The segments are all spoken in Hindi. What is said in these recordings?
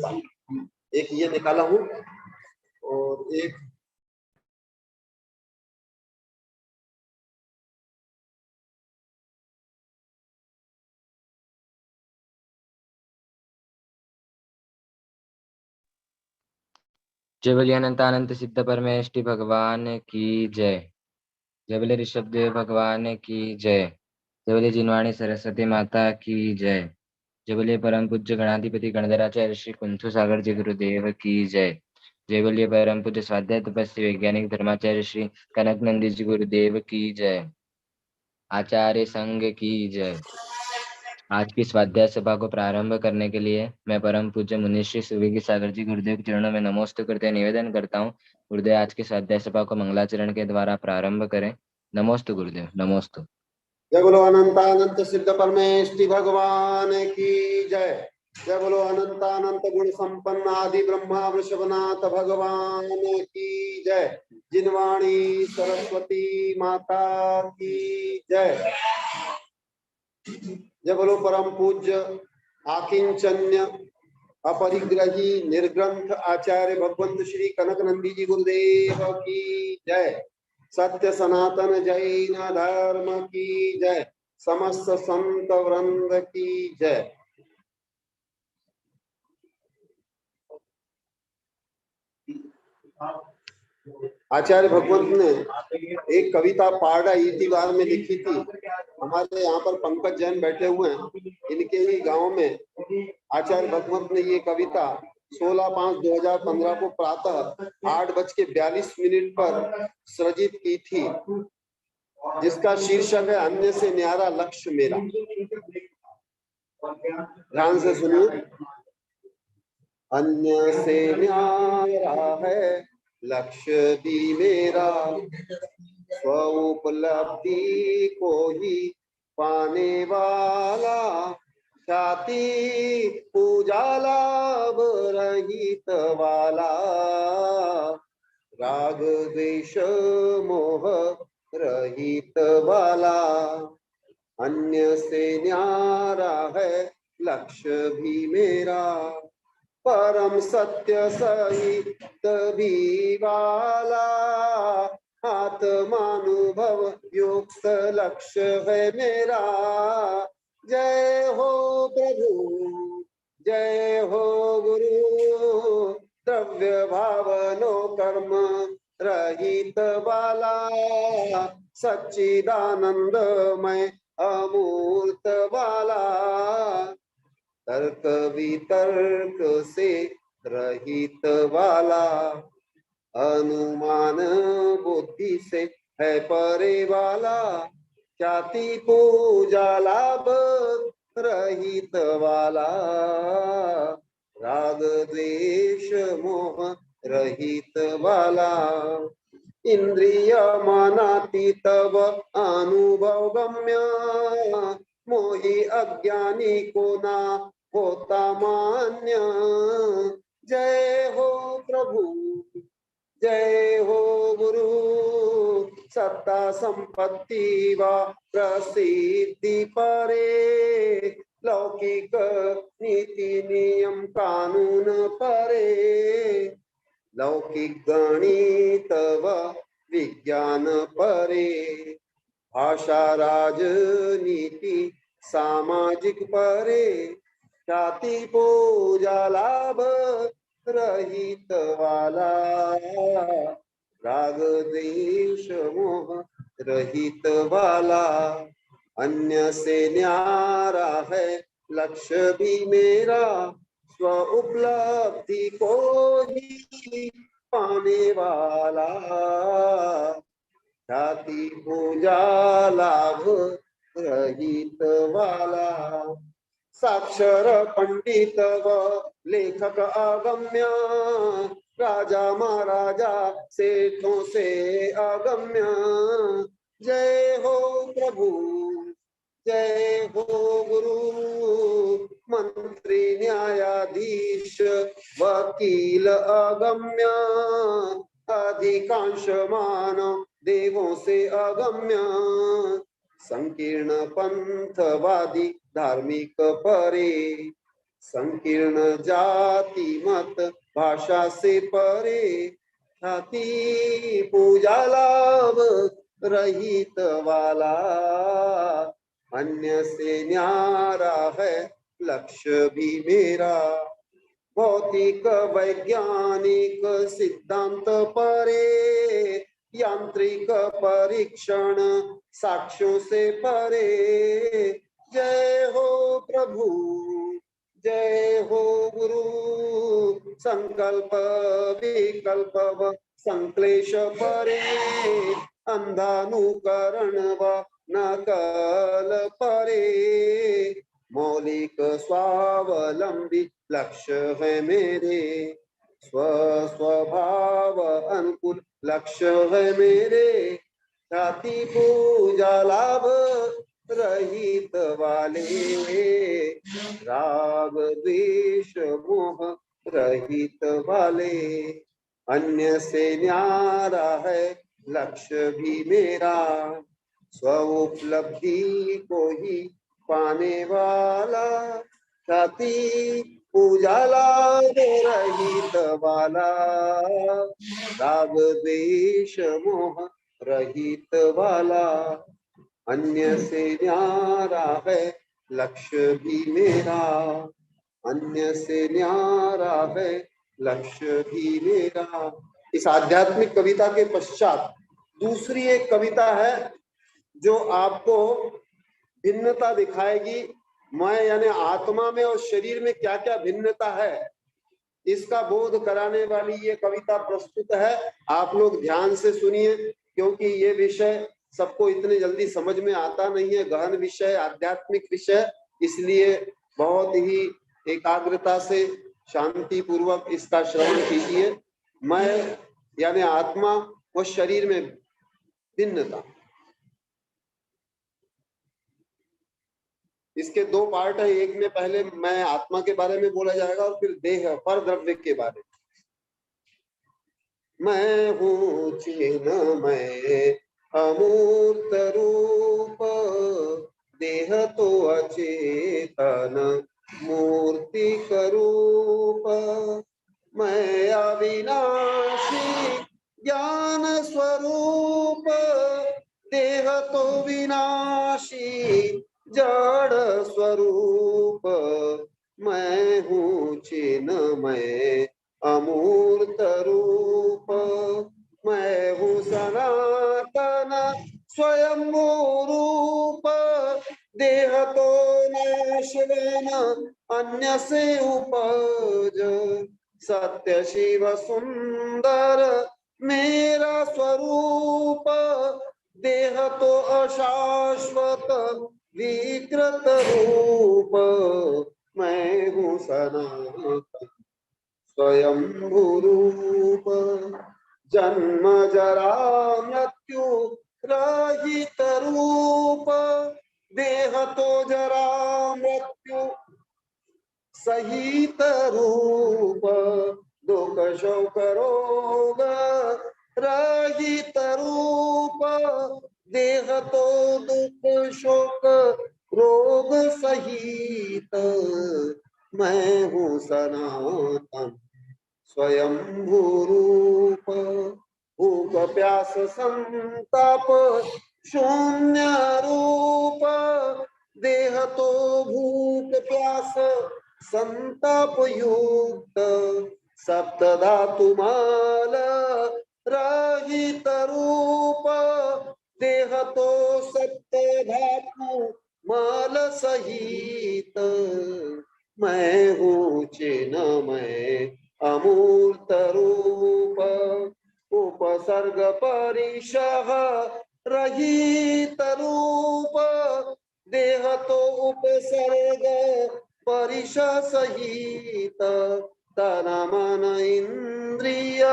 पास। एक ये निकाला हूँ और एक जय बोलिए अनंतानंत सिद्ध परमेष्टि भगवान की जय। जय बोले ऋषभदेव भगवान की जय। जय बोले जिनवाणी सरस्वती माता की जय। जय बोले परम पूज्य गणाधिपति गणधराचार्य श्री कुंथु सागर जी गुरुदेव की जय। जय बोलिए परम पूज्य स्वाध्याय तपस्वी वैज्ञानिक धर्माचार्य श्री कनक नंदी जी गुरुदेव की जय। आचार्य संघ की जय। आज की स्वाध्याय सभा को प्रारंभ करने के लिए मैं परम पूज्य मुनिश्री सुविगी सागर जी गुरुदेव के चरणों में नमोस्तु करते निवेदन करता हूँ। गुरुदेव आज की स्वाध्याय सभा को मंगलाचरण के द्वारा प्रारंभ करें। नमोस्तु गुरुदेव, नमोस्तु। जय बोलो अनंतानंत सिद्ध परमेष्टि भगवान की जय। जय बोलो अनंतानंत गुण संपन्न आदि ब्रह्मा वृषभनाथ भगवान की जय। जिनवाणी सरस्वती माता की जय। जय बोलो परम पूज्य आकिंचन्य अपरिग्रही निर्ग्रंथ आचार्य भगवंत श्री कनक नंदी जी गुरुदेव की जय। सत्य सनातन जैन धर्म की जय। समस्त संत वृंद की जय। आचार्य भगवंत ने एक कविता पारडा इतिवार में लिखी थी। हमारे यहाँ पर पंकज जैन बैठे हुए हैं, इनके ही गांव में आचार्य भगवंत ने ये कविता 16/5/2015 को प्रातः 8:42 पर सृजित की थी, जिसका शीर्षक है अन्य से न्यारा लक्ष्य मेरा। ध्यान से सुनिए। अन्य से न्यारा है लक्ष्य भी मेरा, स्व उपलब्धि को ही पाने वाला, ख्याति पूजा लाभ रहित वाला, राग द्वेष मोह रहित वाला। अन्य से न्यारा है लक्ष्य भी मेरा, परम सत्य सहित भी वाला, आत्मानुभव युक्त लक्ष्य है मेरा। जय हो प्रभु, जय हो गुरु, द्रव्य भावनो कर्म रहित वाला, सच्चिदानंदमय अमूर्त वाला, तर्क वितर्क से रहित वाला, अनुमान बुद्धि से है परे वाला, ख्याति पूजा लाभ रहित वाला, राग द्वेष मोह रहित वाला, इंद्रिय मनातीत अनुभव गम्य, मोहि अज्ञानी को ना होता मान्य। जय हो प्रभु, जय हो गुरु, सत्ता संपत्ति व प्रसिद्धि परे, लौकिक नीति नियम कानून परे, लौकिक गणित व विज्ञान परे, भाषा राजनीति सामाजिक परे, ख्याति पूजा लाभ रहित वाला, राग द्वेष मोह रहित वाला, अन्य से न्यारा है लक्ष्य भी मेरा, स्व उपलब्धि को ही पाने वाला, ख्याति पूजा लाभ रहित वाला, साक्षर पंडित व लेखक अगम्य, राजा महाराजा सेठों से अगम्य। जय हो प्रभु, जय हो गुरु, मंत्री न्यायाधीश वकील अगम्य, अधिकांश मानव देवों से अगम्य, संकीर्ण पंथवादी धार्मिक परे, संकीर्ण जाति मत भाषा से परे, ख्याति पूजा लाभ रहित वाला, अन्य से न्यारा है लक्ष्य भी मेरा। भौतिक वैज्ञानिक सिद्धांत परे, यांत्रिक परीक्षण साक्ष्यों से परे। जय हो प्रभु, जय हो गुरु, संकल्प विकल्प व संक्लेश परे, अंधानुकरण व नकल परे। मौलिक स्वावलंबी लक्ष्य है मेरे, स्वभाव अनुकूल लक्ष्य है मेरे। ख्याति पूजा लाभ रहित वाले, राग द्वेष मोह रहित वाले, अन्य से न्यारा है लक्ष्य भी मेरा। स्व उपलब्धि को ही पाने वाला, ख्याति पूजा लाभ रहित वाला, राग द्वेष मोह रहित वाला, अन्य से न्यारा है लक्ष्य भी मेरा। अन्य से न्यारा है लक्ष्य भी मेरा। इस आध्यात्मिक कविता के पश्चात दूसरी एक कविता है जो आपको भिन्नता दिखाएगी। मैं यानी आत्मा में और शरीर में क्या क्या भिन्नता है, इसका बोध कराने वाली ये कविता प्रस्तुत है। आप लोग ध्यान से सुनिए, क्योंकि ये विषय सबको इतने जल्दी समझ में आता नहीं है, गहन विषय, आध्यात्मिक विषय, इसलिए बहुत ही एकाग्रता से शांति पूर्वक इसका श्रवण कीजिए। मैं यानी आत्मा और शरीर में भिन्नता, इसके दो पार्ट है। एक में पहले मैं आत्मा के बारे में बोला जाएगा और फिर देह पर द्रव्य के बारे में। मैं हूँ चिन्मय अमूर्त रूप, देह तो अचेतन मूर्ति स्वरूप। मैं अविनाशी ज्ञान स्वरूप, देह तो विनाशी जड़ स्वरूप। मैं हूँ चिन्मय अमूर्त रूप, मैं हूँ सनातन स्वयं रूप, देह तो नाशवान अन्य से उपज। सत्य शिव सुंदर मेरा स्वरूप, देह तो अशाश्वत विकृत रूप। मैं हूँ सनातन स्वयं रूप, जन्म जरा मृत्यु रहित रूप, देह तो जरा मृत्यु सहित रूप। दुख शोक रोग रहित रूप, देह तो दुख शोक रोग सहित। मैं हूँ सनातन स्वयं रूप, भूख प्यास संताप शून्य रूप, देह तो भूख प्यास संताप युक्त। सप्त धातु माल रहित रूप, देह तो सप्त धातु माल सहित। मैं हूँ चिन्मय अमूर्त रूप, उपसर्ग परिशः रहित रूप, देह तो उपसर्ग परिश सहित। तन मन इंद्रिय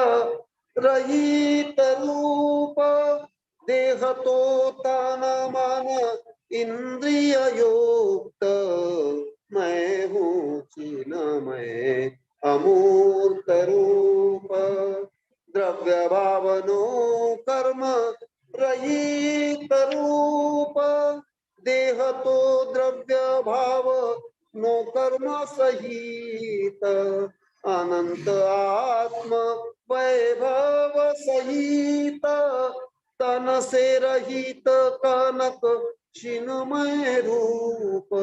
रहित रूप, देह तो तन मन इंद्रिय युक्त। मैं हूँ चिन्मय अमूर्त रूप, द्रव्य भावनो कर्म रहित रूप, देह तो द्रव्य भाव नो कर्म सहित अनंत आत्म वैभव सहित तन से रहित कनक चिन्मय रूप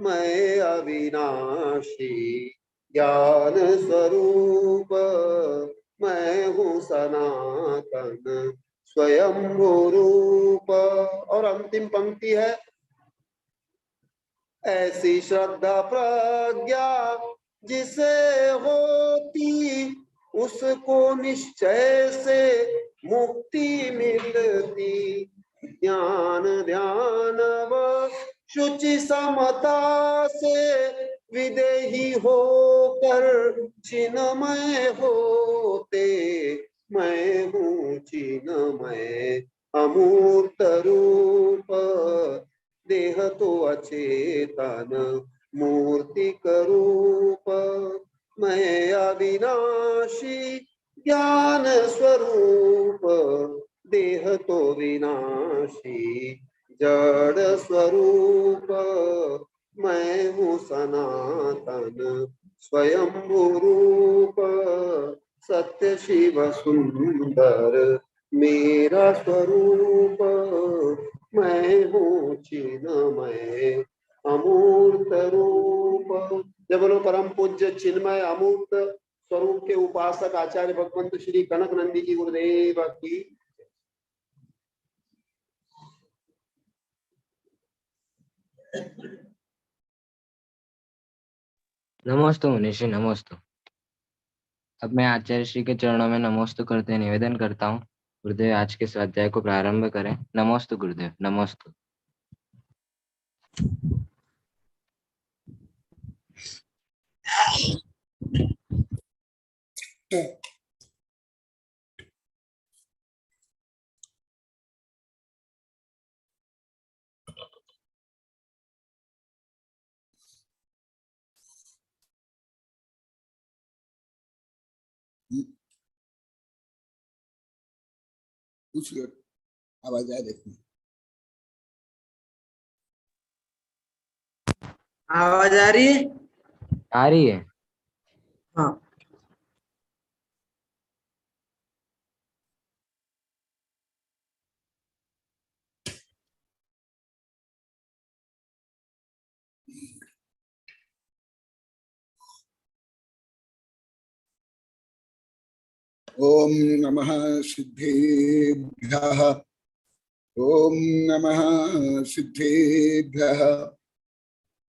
मैं अविनाशी ज्ञान स्वरूप मैं हूँ सनातन स्वयंभू रूप। और अंतिम पंक्ति है, ऐसी श्रद्धा प्रज्ञा जिसे होती उसको निश्चय से मुक्ति मिलती। ज्ञान ध्यान व शुचि समता से विदेही होकर चिन्मय होते मैं हूँ चिन्मय अमूर्त रूप देह तो अचेतन मूर्तिक रूप मैं अविनाशी ज्ञान स्वरूप देह तो विनाशी जड़ स्वरूप मैं हूँ सनातन स्वयंभू रूप सत्य शिव सुंदर मेरा स्वरूप मैं हूँ चिन्मय अमूर्त रूप। जय बोलो परम पूज्य चिन्मय अमूर्त स्वरूप के उपासक आचार्य भगवंत श्री कनक नंदी जी गुरुदेव की। नमोस्तु मुनिषि नमोस्तु। अब मैं आचार्य श्री के चरणों में नमोस्तु करते निवेदन करता हूँ, गुरुदेव आज के स्वाध्याय को प्रारंभ करें। नमोस्तु गुरुदेव नमोस्तु। कुछ आवाज आ देखिए, आवाज आ रही है? आ रही है। हाँ। ओम नमः सिद्धेभ्यः, ओम नमः सिद्धेभ्यः,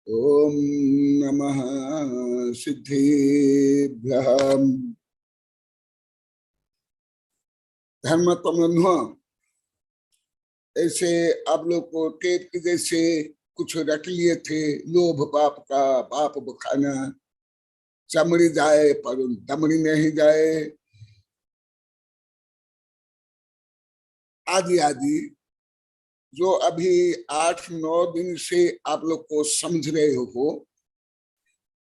ओम नमः सिद्धेभ्यः। धर्मत्वमन्हो ऐसे आप लोग को टेप के जैसे कुछ रख लिए थे, लोभ पाप का पाप बखाना, चमड़ी जाए पर दमड़ी नहीं जाए, आदि आदि जो अभी 8-9 दिन से आप लोग को समझ रहे हो,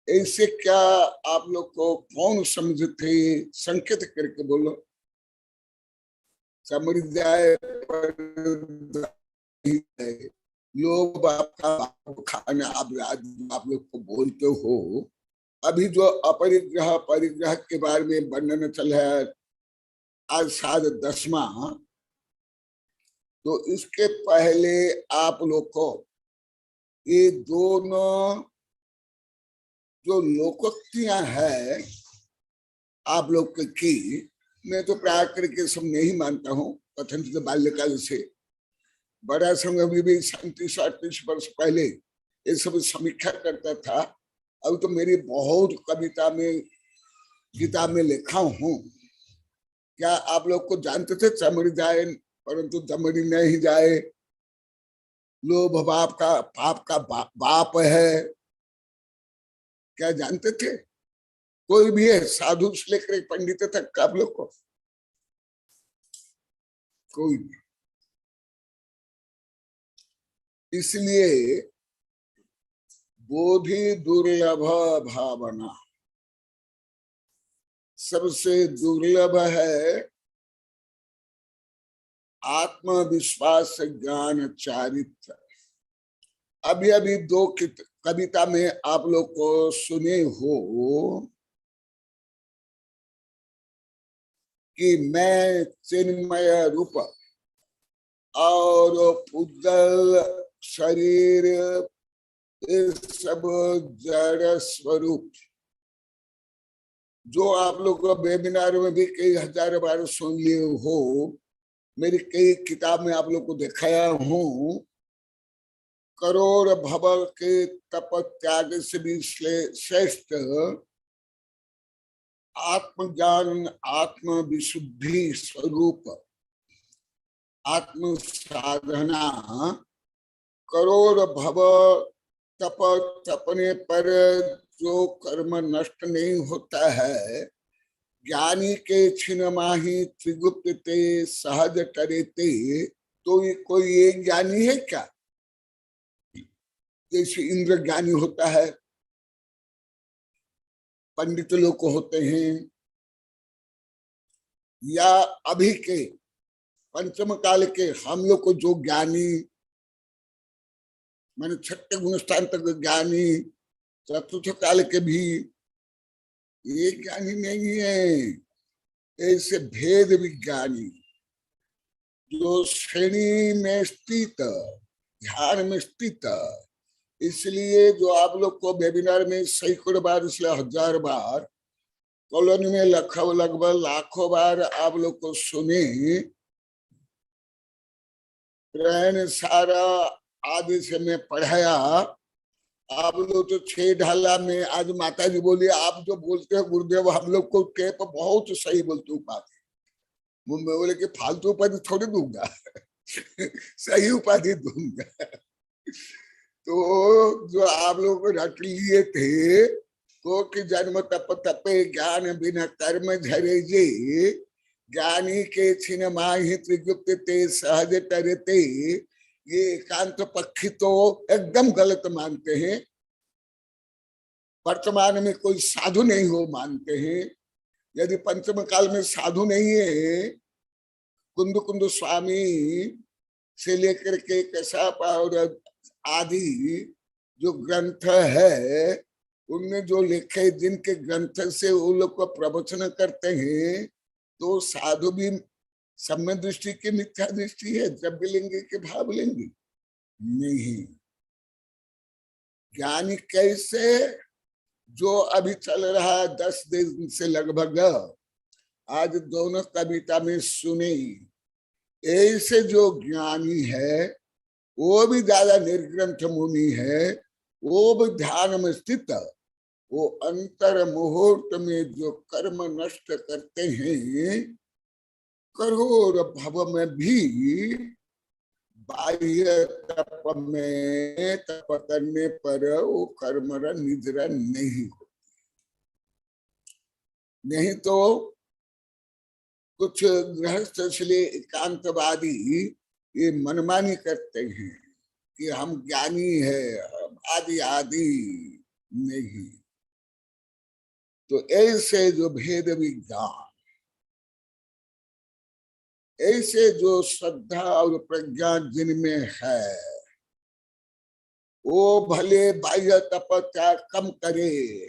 ऐसे क्या आप लोग को कौन समझते? संकेत करके बोलो। समझ जाए पर लोग आपका खाना आप लोग को बोलते हो। अभी जो अपरिग्रह परिग्रह के बारे में वर्णन चल है, आज शायद 10वां, तो इसके पहले आप लोग को ये दोनों जो लोकोक्तियां हैं आप लोग की, मैं तो प्राय करके सब नहीं मानता हूँ। कथन तो बाल्यकाल से बड़ा संघ भी 37-38 वर्ष पहले ये सब समीक्षा करता था। अब तो मेरी बहुत कविता में गीता में लिखा हूँ। क्या आप लोग को जानते थे चमड़ी जाए परंतु दमड़ी नहीं जाए, लोभ बाप का पाप का बाप है, क्या जानते थे? कोई भी है साधु से लेकर पंडित तक आप लोग को कोई नहीं। इसलिए बोधि दुर्लभ भावना सबसे दुर्लभ है। आत्मविश्वास ज्ञान चारित्र। अभी अभी 2 कविता में आप लोग को सुने हो कि मैं चिन्मय रूप और पुद्गल शरीर इस सब जड़ स्वरूप, जो आप लोग वेबिनार में भी कई हजार बार सुन लिए हो, मेरी कई किताब में आप लोग को दिखाया हूं। करोड़ भव के तप त्याग से भी श्रेष्ठ आत्मज्ञान, आत्म विशुद्धि स्वरूप आत्म साधना, करोड़ भव तप तपने पर जो कर्म नष्ट नहीं होता है, ज्ञानी के छिन माही त्रिगुप्त ते सहज टरेते, तो ये कोई एक ज्ञानी है क्या? जैसे इंद्र ज्ञानी होता है, पंडित लोग होते हैं, या अभी के पंचम काल के हम लोग को जो ज्ञानी, मैंने छठे गुणस्थान तक ज्ञानी, चतुर्थ काल के भी ये ज्ञानी नहीं है। ऐसे भेद विज्ञानी जो श्रेणी में स्थित, ध्यान में स्थित, इसलिए जो आप लोग को वेबिनार में सैकड़ों बार, इसलिए हजार बार, कॉलोनी में लगभग लाखों बार आप लोग को सुने, प्रयाण सारा आदि से मैं पढ़ाया। आप लोग तो 6 ढाला में, आज माता जी बोली आप जो बोलते हो गुरुदेव हम लोग को टेप बहुत सही बोलते उपाधि, मैं बोले कि फालतू उपाधि थोड़ी दूंगा सही उपाधि दूंगा। तो जो आप लोग को रट लिए थे, तो कि जन्म तप तपे ज्ञान बिना कर्म झरे जे, ज्ञानी के छिन माही त्रिगुप्त ते सहज तरते, ये एकांत पक्षी तो एकदम गलत मानते हैं। वर्तमान में कोई साधु नहीं हो मानते हैं। यदि पंचम काल में साधु नहीं है, कुंद कुंद स्वामी से लेकर के कसाप और आदि जो ग्रंथ है, उनमें जो लिखे, जिनके ग्रंथ से वो लोग को प्रवचन करते हैं, तो साधु भी सम्य दृष्टि की मिथ्या दृष्टि है, द्रव्य लेंगे कि भाव लेंगे नहीं। ज्ञानी कैसे, जो अभी चल रहा है 10 दिन से लगभग, आज दोनों कविता में सुने, ऐसे जो ज्ञानी है वो भी ज्यादा निर्ग्रंथ मुनि है, वो भी ध्यान में स्थित, वो अंतर मुहूर्त में जो कर्म नष्ट करते हैं, करोड़ भव में भी बाह्य तप में तप करने पर वो कर्म निद्रा नहीं होती। नहीं तो कुछ गृहस्थ इसलिए एकांतवादी ये मनमानी करते हैं कि हम ज्ञानी है, आदि आदि नहीं। तो ऐसे जो भेद विज्ञान, ऐसे जो श्रद्धा और प्रज्ञा जिनमें है, वो भले बाह्य तपस्या कम करे।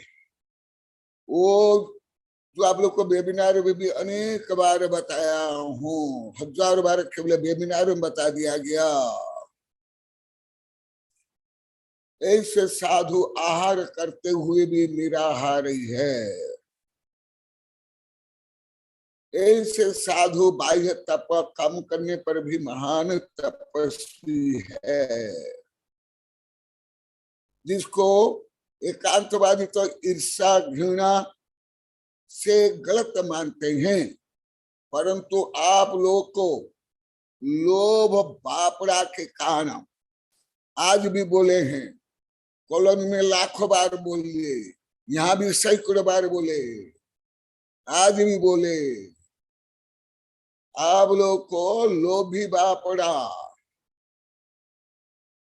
वो जो आप लोग को वेबिनार में भी अनेक बार बताया हूँ, हजार बार केवल वेबिनार में बता दिया गया, ऐसे साधु आहार करते हुए भी निराहारी है, ऐसे साधु बाह्य तप कम करने पर भी महान तपस्वी है। जिसको एकांतवादी तो ईर्षा घृणा से गलत मानते हैं, परंतु आप लोग को लोभ बापड़ा के कारण आज भी बोले हैं, कॉलोनी में लाखों बार बोलिए, यहाँ भी सैकड़ों बार बोले, आज भी बोले, आप लोग को लोभी बापड़ा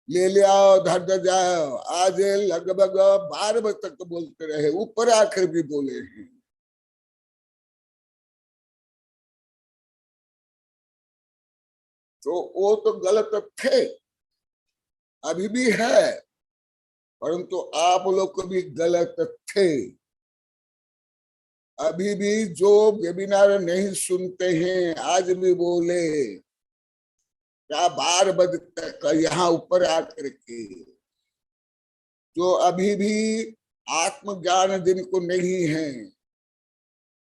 ले लिया धर धर जाओ, आज लगभग 12 बजे तक बोलते रहे, ऊपर आकर भी बोले हैं। तो वो तो गलत थे, अभी भी है, परंतु आप लोग को भी गलत थे। अभी भी जो वेबिनार नहीं सुनते हैं, आज भी बोले क्या 12 बजे तक यहाँ ऊपर आकर के, जो अभी भी आत्मज्ञान जिनको नहीं है,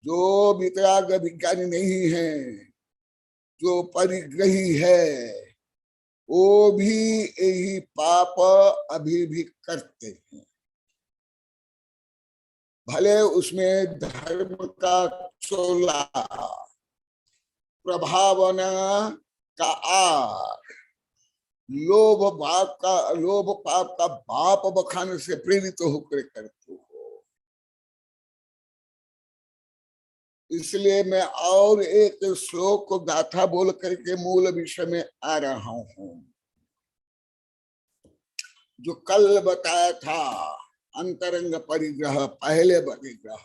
जो वितराग विज्ञानी नहीं है, जो परिग्रही है, वो भी यही पाप अभी भी करते हैं। भले उसमें धर्म का चोला, प्रभावना का आर, लोभ पाप का बाप बखाने से प्रेरित होकर करते हो। इसलिए मैं और एक श्लोक को गाथा बोल करके मूल विषय में आ रहा हूं। जो कल बताया था, अंतरंग परिग्रह, पहले परिग्रह,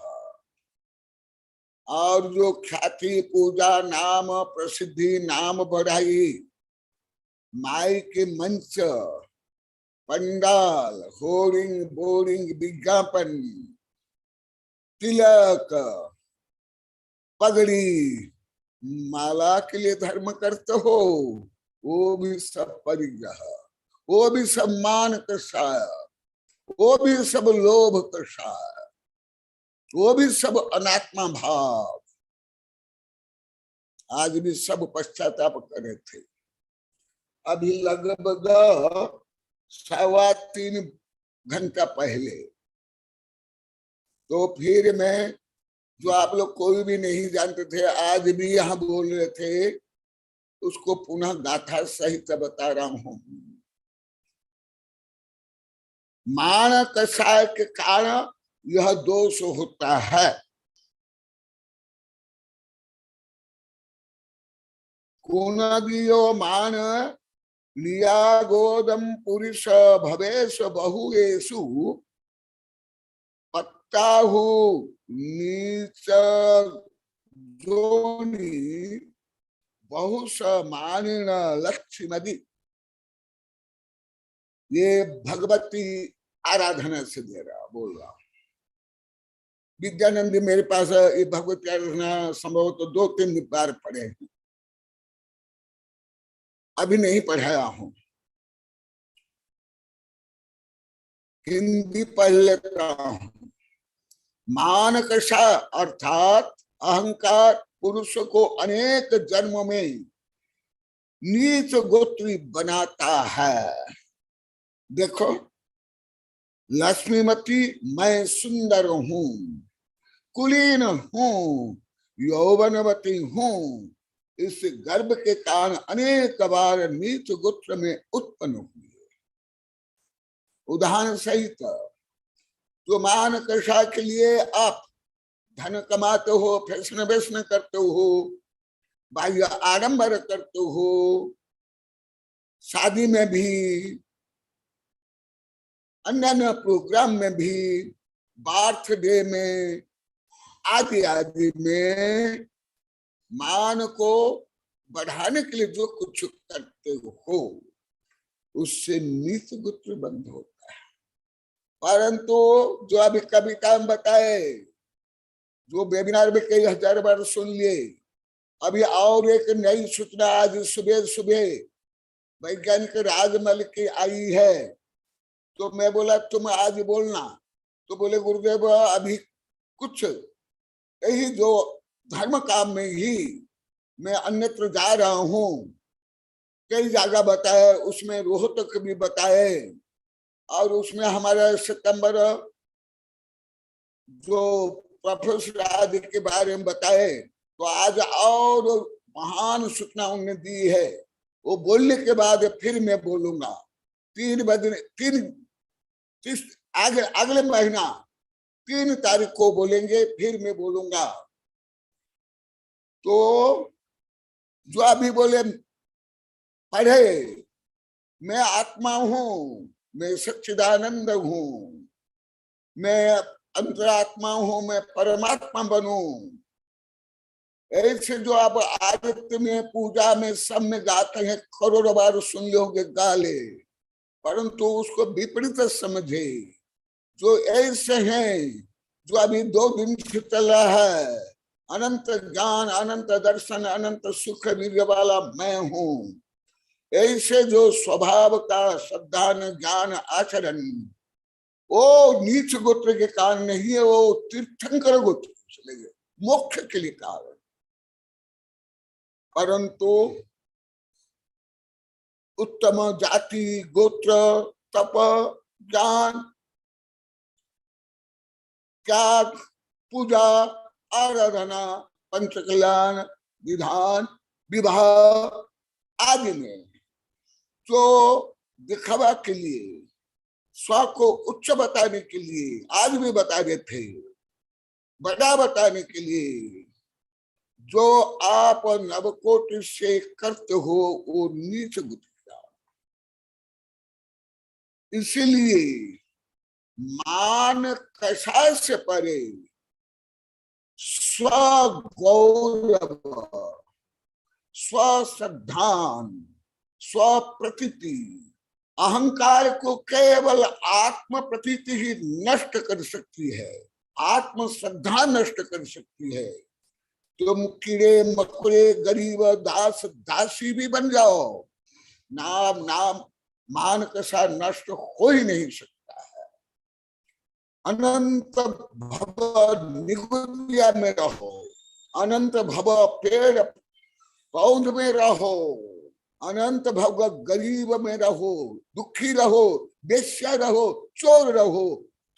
और जो ख्याति, पूजा, नाम प्रसिद्धि, नाम बढ़ाई, माई के मंच, पंडाल, होर्डिंग, बोर्डिंग, विज्ञापन, तिलक, पगड़ी, माला के लिए धर्म करते हो, वो भी सब परिग्रह, वो भी सब मान कषाय, वो भी सब लोभ कषाय, वो भी सब अनात्मा भाव। आज भी सब पश्चाताप कर रहे थे। अभी लगभग 3.25 घंटा पहले तो फिर मैं, जो आप लोग कोई भी नहीं जानते थे, आज भी यहाँ बोल रहे थे, उसको पुनः गाथा सहित बता रहा हूं। मान कषाय के कारण यह दोष होता है। कुनदियो मान लिया गोदम पुरुष भवेश बहुएषु पत्ताहु नीच जोनि बहुश मानिन लक्ष्मीमदि। ये भगवती आराधना से दे रहा, बोल रहा। विद्यानंद मेरे पास ये भगवती आराधना संभवतः 2-3 बार पढ़े हैं, अभी नहीं पढ़ाया हूं। हिंदी पढ़ लेता हूं। मान कषा अर्थात अहंकार पुरुष को अनेक जन्मों में नीच गोत्री बनाता है। देखो, लक्ष्मीमती, मैं सुंदर हूं, कुलीन हूं, यौवनवती हूं, इस गर्भ के कारण अनेक बार नीच गोत्र में उत्पन्न हुई। उदाहरण सहित, तो मान कषा के लिए आप धन कमाते हो, फैशन वैशन करते हो, बाह्य आडंबर करते हो, शादी में भी, अन्य प्रोग्राम में भी, बर्थडे में, आदि आदि में मान को बढ़ाने के लिए जो कुछ करते हो, उससे नीच गोत्र बंद होता है। परंतु जो अभी कविता में बताए, जो वेबिनार में कई हजार बार सुन लिए, अभी और एक नई सूचना आज सुबह सुबह वैज्ञानिक राजमल की आई है। तो मैं बोला तुम आज बोलना, तो बोले गुरुदेव अभी कुछ यही जो धर्म काम में ही मैं अन्यत्र जा रहा हूं, कई जगह बताए, उसमें रोहतक भी बताए, और उसमें हमारा सितंबर जो प्रोफेसर आदि के बारे में बताए। तो आज और महान सूचना उन्होंने दी है, वो बोलने के बाद फिर मैं बोलूंगा। 3 अगले महीना 3 तारीख को बोलेंगे, फिर मैं बोलूंगा। तो जो अभी बोले पढ़े, मैं आत्मा हूं, मैं सच्चिदानंद हूं, मैं अंतरात्मा हूं, मैं परमात्मा बनूं, ऐसे जो आप आदित्य में, पूजा में, सब में गाते हैं, करोड़ों बार सुन लोगे, गा ले। परंतु उसको विपरीत समझे। जो ऐसे हैं जो अभी 2 दिन से चल रहा है, अनंत ज्ञान, अनंत दर्शन, अनंत सुख वीर्य वाला मैं हूं, ऐसे जो स्वभाव का श्रद्धान ज्ञान आचरण, वो नीच गोत्र के कारण नहीं है, वो तीर्थंकर गोत्र चले गए, मोक्ष के लिए कारण। परंतु उत्तम जाति, गोत्र, तप, ज्ञान, त्याग, पूजा, आराधना, पंचकल्याण, विधान, विवाह आदि में जो दिखावा के लिए, स्व को उच्च बताने के लिए, आज भी बता रहे थे, बड़ा बताने के लिए जो आप नवकोटि से करते हो वो नीच बुद्धि का। इसीलिए मान कषाय से परे स्व गौरव, स्व श्रद्धान, स्व प्रतीति, अहंकार को केवल आत्म प्रतीति ही नष्ट कर सकती है, आत्म श्रद्धा नष्ट कर सकती है। तुम कीड़े मकोड़े, गरीब, दास दासी भी बन जाओ, नाम नाम मान कसा नष्ट हो ही नहीं सकता है। अनंत भव निगुदिया में रहो, अनंत भव पेड़ पौध में रहो, अनंत भव गरीब में रहो, दुखी रहो, बेश्या रहो, चोर रहो,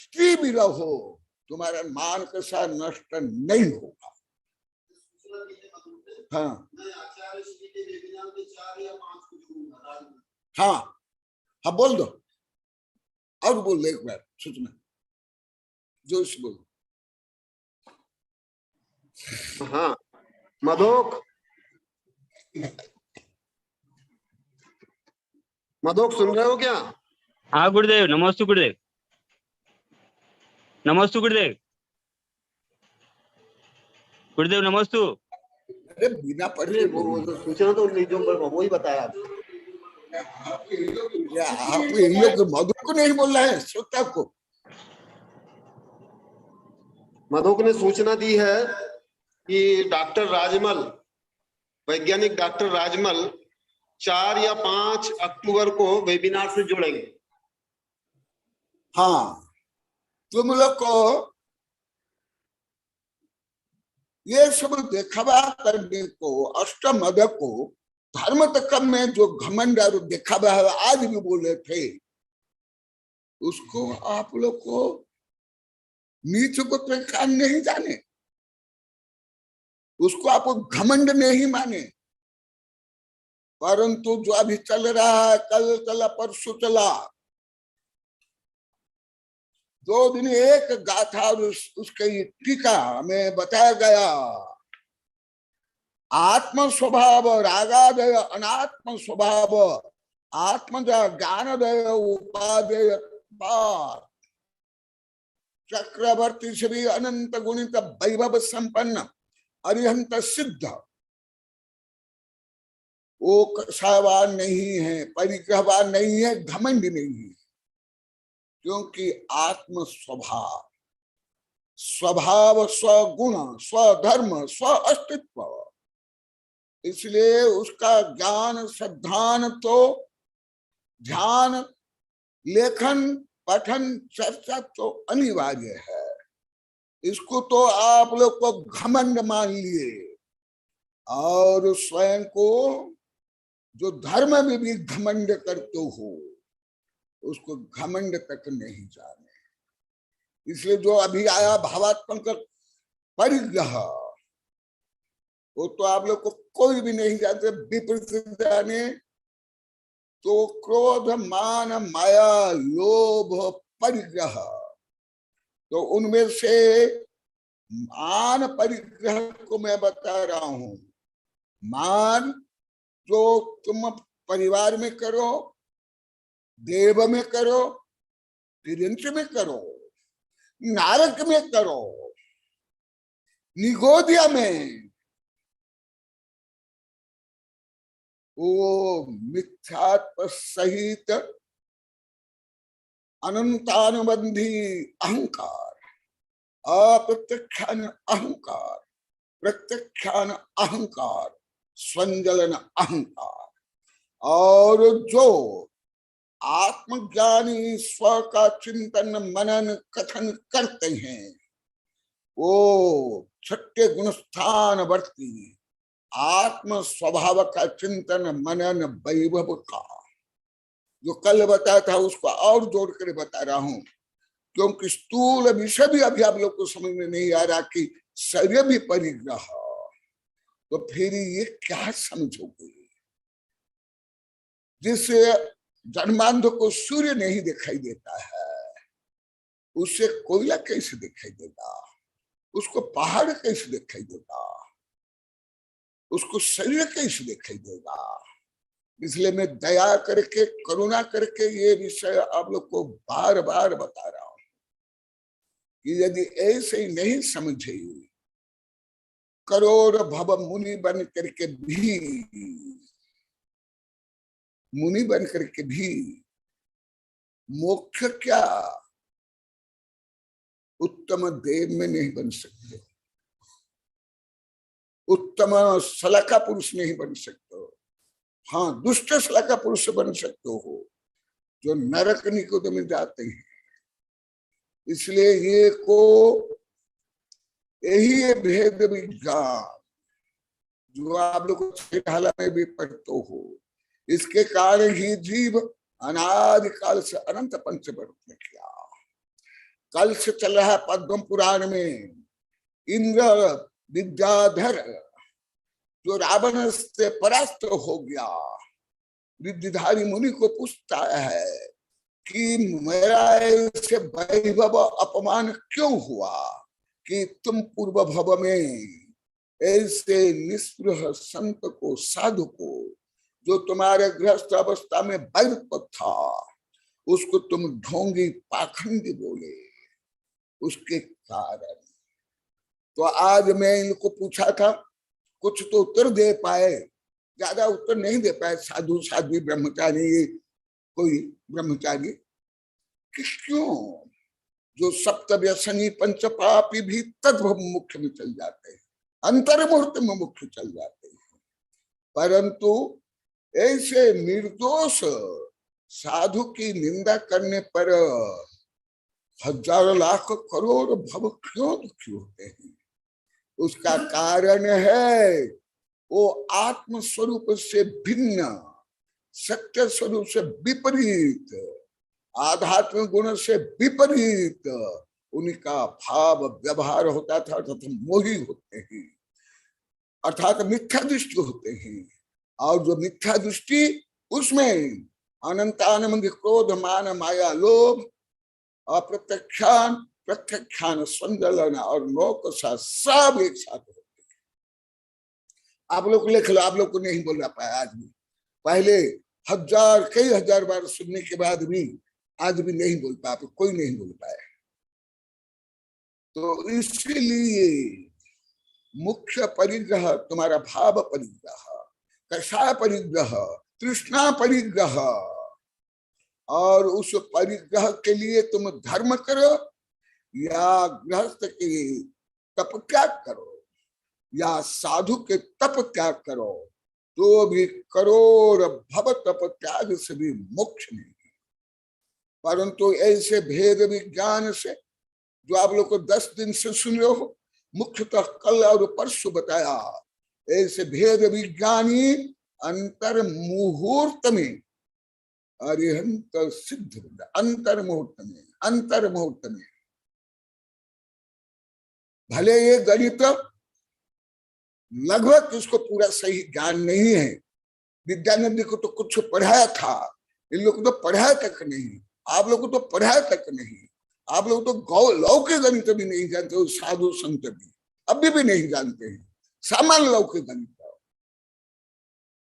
स्त्री भी रहो, तुम्हारा मान कसा नष्ट नहीं होगा। हाँ हाँ हाँ, बोल दो और बोल, एक बार सूचना जोश बोलो। हाँ मधोक, मधोक सुन रहे हो क्या? हाँ गुरुदेव, नमस्ते गुरुदेव, नमस्ते गुरुदेव, गुरुदेव नमस्ते। अरे बिना पढ़े वो सूचना तो नहीं, जो वही बताया आप इन लोग मधु को नहीं बोल रहे हैं, श्रोता को। मधोक ने सूचना दी है कि डॉक्टर राजमल, वैज्ञानिक डॉक्टर राजमल 4 या 5 अक्टूबर को वेबिनार से जुड़ेंगे। हाँ, तुम लोग को ये सब दिखावा करने को, अष्टमद को धर्म तक में जो घमंड और दिखावा है, आज भी बोले थे, उसको आप लोग को नीच को तो नहीं जाने, उसको आप घमंड नहीं माने। परंतु जो अभी चल रहा है, कल चला परसों चला, 2 दिन एक गाथा और उसके टीका में बताया गया, आत्म स्वभाव रागादय अनात्म स्वभाव, आत्मजा ज्ञानदय उपादेय चक्रवर्ती श्री अनंत गुणित वैभव संपन्न अरिहंत सिद्ध, वो कषायवान नहीं है, परिग्रहवान नहीं है, घमंड नहीं है, क्योंकि आत्म स्वभाव, स्वभाव स्वगुण, स्वधर्म, स्व अस्तित्व, इसलिए उसका ज्ञान, श्रद्धान तो ध्यान, लेखन, पठन, चर्चा तो अनिवार्य है। इसको तो आप लोग को घमंड मान लिए, और स्वयं को जो धर्म में भी घमंड करते हो, उसको घमंड तक नहीं जाने। इसलिए जो अभी आया भावात्मक परिग्रह, वो तो आप लोग को कोई भी नहीं जानते, विपरीत जाने तो क्रोध, मान, माया, लोभ, परिग्रह, तो उनमें से मान परिग्रह को मैं बता रहा हूं। मान जो तुम परिवार में करो, देव में करो, तिरंच में करो, नारक में करो, निगोदिया में, वो मिथ्यात्व सहित अनंतानुबंधी अहंकार, अप्रत्यक्षान अहंकार, प्रत्यक्षान अहंकार, स्वंजलन अहंकार। और जो आत्मज्ञानी स्व का चिंतन मनन कथन करते हैं, वो छठे गुणस्थान वर्ती आत्म स्वभाव का चिंतन मनन वैभव का, जो कल बताया था उसको और जोड़ कर बता रहा हूं, क्योंकि स्थूल विषय भी अभी आप लोग को समझ में नहीं आ रहा कि शरीर भी परिग्रह, तो फिर ये क्या समझोगे? जिससे जन्मांध को सूर्य नहीं दिखाई देता है, उससे कोयला कैसे दिखाई देगा? उसको पहाड़ कैसे दिखाई देगा? उसको शरीर कैसे दिखाई देगा? इसलिए मैं दया करके करुणा करके ये विषय आप लोग को बार बार बता रहा हूं कि यदि ऐसे ही नहीं समझे, करोड़ भव मुनि बन करके भी मोक्ष क्या उत्तम देव में नहीं बन सकते, उत्तम सलाका पुरुष नहीं बन सकते। हाँ, दुष्ट सलाका पुरुष बन सकते हो जो नरक निकुंज में जाते हैं। इसलिए ये को यही भेद विज्ञान जो आप लोग छाला में भी पढ़ते हो, इसके कारण ही जीव अनादिकाल से अनंत पंचवर्त में किया। कल से चल रहा है पद्म पुराण में, इंद्र विद्याधर जो रावण से परास्त हो गया, विद्याधारी मुनि को पूछता है कि मेरा ऐसे वैभव अपमान क्यों हुआ कि तुम पूर्व भव में ऐसे निस्पृह संत को, साधु को, जो तुम्हारे गृहस्थ अवस्था में वैर था, उसको तुम ढोंगी पाखंडी बोले, उसके कारण। तो आज मैं इनको पूछा था, कुछ तो उत्तर दे पाए, ज्यादा उत्तर नहीं दे पाए। साधु साध्वी ब्रह्मचारी, कोई ब्रह्मचारी कि क्यों जो सप्त व्यसनी पंच पापी भी तद्भव मुख्य में चल जाते हैं, अंतर मुहूर्त में मुख्य चल जाते हैं, परंतु ऐसे निर्दोष साधु की निंदा करने पर हजारों लाख करोड़ भव क्यों दुखी होते हैं? उसका कारण है वो आत्म स्वरूप से भिन्न, सत्य स्वरूप से विपरीत, आध्यात्मिक गुण से विपरीत उनका भाव व्यवहार होता था, अर्थात मोही होते हैं, अर्थात मिथ्या दृष्टि होते हैं। और जो मिथ्या दृष्टि, उसमें अनंतानंद क्रोध मान माया लोभ अप्रत्यक्षान प्रत्यक्षान संजलन और लोक सब एक साथ होते हैं। आप लोग लिख लो, आप लोग को नहीं बोल पाया आज भी, पहले कई हजार बार सुनने के बाद भी आज भी नहीं बोल पाया, कोई नहीं बोल पाया। तो इसीलिए मुख्य परिग्रह तुम्हारा भाव परिग्रह, कषाय परिग्रह, तृष्णा परिग्रह, और उस परिग्रह के लिए तुम धर्म करो या गृहस्थ के तप त्याग करो या साधु के तप त्याग करो, तो भी करोड़ भव तप त्याग से भी मोक्ष नहीं। परंतु ऐसे भेद विज्ञान से जो आप लोग को 10 दिन से सुन रहे हो, मुख्यतः कल और परसों बताया, ऐसे भेद विज्ञानी अंतर मुहूर्त में अरिहंत सिद्ध, अंतर मुहूर्त में भले ये गणित लगभग इसको पूरा सही ज्ञान नहीं है, विद्यानंद को तो कुछ पढ़ाया था, इन लोग को तो पढ़ाया तक नहीं, आप लोग को तो पढ़ाया तक नहीं, आप लोग तो लौकिक गणित भी नहीं जानते हो, साधु संत भी अभी भी नहीं जानते हैं, सामान्य लौकिक गणित।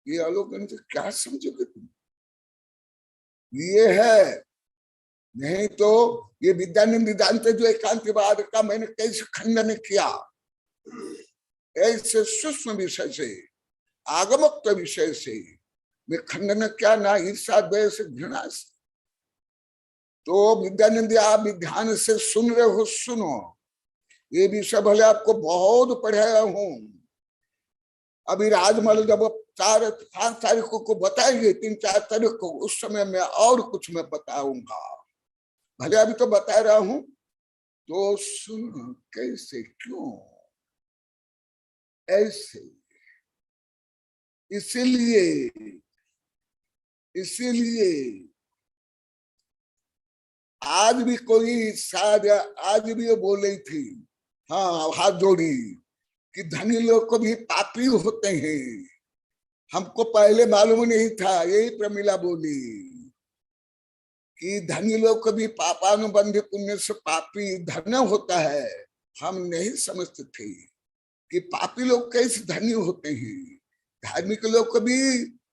ये अलौकिक गणित क्या समझोगे तुम? ये है, नहीं तो ये विद्यानंद जानते जो एकांतिवाद का मैंने कैसे खंडन किया, ऐसे सूक्ष्म विषय से, आगमोक्त विषय से मैं खंडन क्या, ना ईर्षा द्वेष घृणा से। तो विद्यानंद आप भी ध्यान से सुन रहे हो, सुनो। ये विषय भले आपको बहुत पढ़ाया हूं। अभी राजमल जब 4-5 तारीखों को बताएंगे, 3-4 तारीख को, उस समय मैं और कुछ मैं बताऊंगा। भले अभी तो बता रहा हूं, तो सुनो कैसे, क्यों ऐसे। इसीलिए आज भी कोई शायद आज भी वो बोल रही थी, हाँ हाथ जोड़ी, कि धनी लोग को भी पापी होते हैं। हमको पहले मालूम नहीं था, यही प्रमिला बोली कि धनी लोग को भी पापानुबंधी पुण्य से पापी धन होता है। हम नहीं समझते थे कि पापी लोग कैसे धनी होते हैं, धार्मिक लोग को भी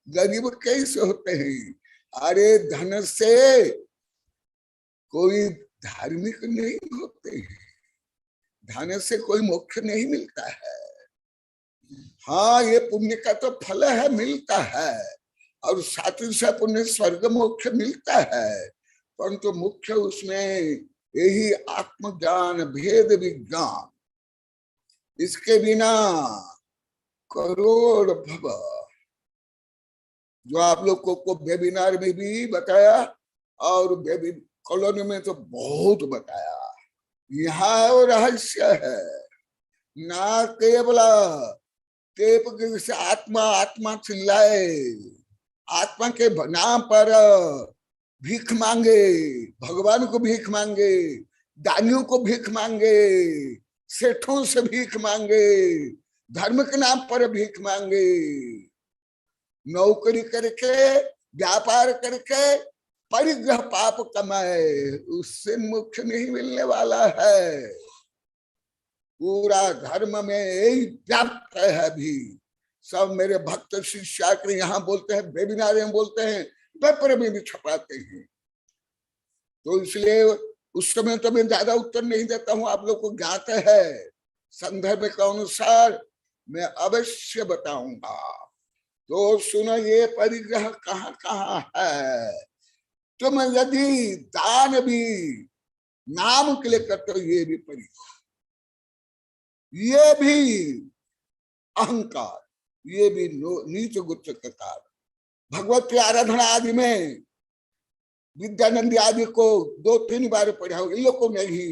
गरीब कैसे होते हैं। अरे धन से कोई धार्मिक नहीं होते हैं, धन से कोई मोक्ष नहीं मिलता है। हाँ, ये पुण्य का तो फल है, मिलता है, और साथ ही साथ पुण्य स्वर्ग मोक्ष मिलता है, परंतु मुख्य उसमें यही आत्मज्ञान, भेद विज्ञान। इसके बिना करोड़ भव, जो आप लोग को वेबिनार में भी बताया और कॉलोनी में तो बहुत बताया। यहाँ वो रहस्य है, ना केवल टेप से आत्मा आत्मा चिल्लाए, आत्मा के नाम पर भीख मांगे, भगवान को भीख मांगे, दानियों को भीख मांगे, सेठों से भीख मांगे, धर्म के नाम पर भीख मांगे, नौकरी करके व्यापार करके परिग्रह पाप कमाए, उससे मोक्ष नहीं मिलने वाला है। पूरा धर्म में यही व्याप्त है अभी। सब मेरे भक्त शिष्य यहाँ बोलते हैं, वेबिनार में बोलते हैं, पेपर में भी छपाते हैं। तो इसलिए उस समय तो मैं ज्यादा उत्तर नहीं देता हूँ, आप लोग को ज्ञात है। संदर्भ के अनुसार मैं अवश्य बताऊंगा। तो सुनो, ये परिग्रह कहाँ कहाँ है। तुम यदि दान भी नाम के लिए करते हो, ये भी परिग्रह, ये भी अहंकार, ये भी नीच गुच्छ का कार्य। भगवत की आराधना आदि में विद्यानंद आदि को 2-3 बार पढ़ा हो, इन लोग को नहीं।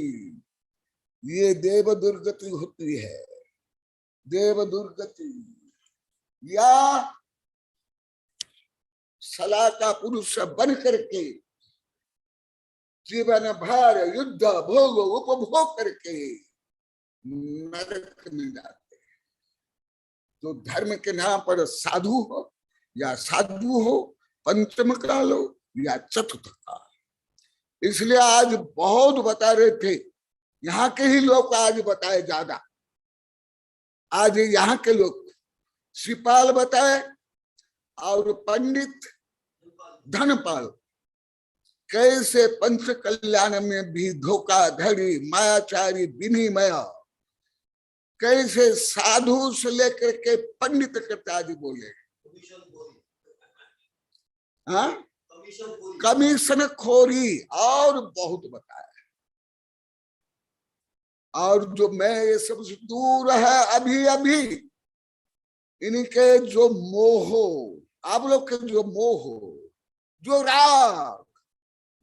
ये देव दुर्गति होती है, देव दुर्गति, या सला का पुरुष बन करके जीवन भर युद्ध भोग उपभोग करके नरक में जाते हैं। तो धर्म के नाम पर साधु हो या साधु हो, पंचम काल हो या चतुर्थ काल। इसलिए आज बहुत बता रहे थे, यहाँ के ही लोग आज बताए ज्यादा। आज यहाँ के लोग श्रीपाल बताए और पंडित धनपाल कैसे पंच कल्याण में भी धोखाधड़ी, मायाचारी, विनिमय, कैसे साधु से लेकर के पंडित करता आदि बोले। हाँ, कमीशन खोरी और बहुत बताया। और जो मैं ये सबसे दूर है अभी अभी इनके जो मोह, आप लोग के जो मोह, जो राग,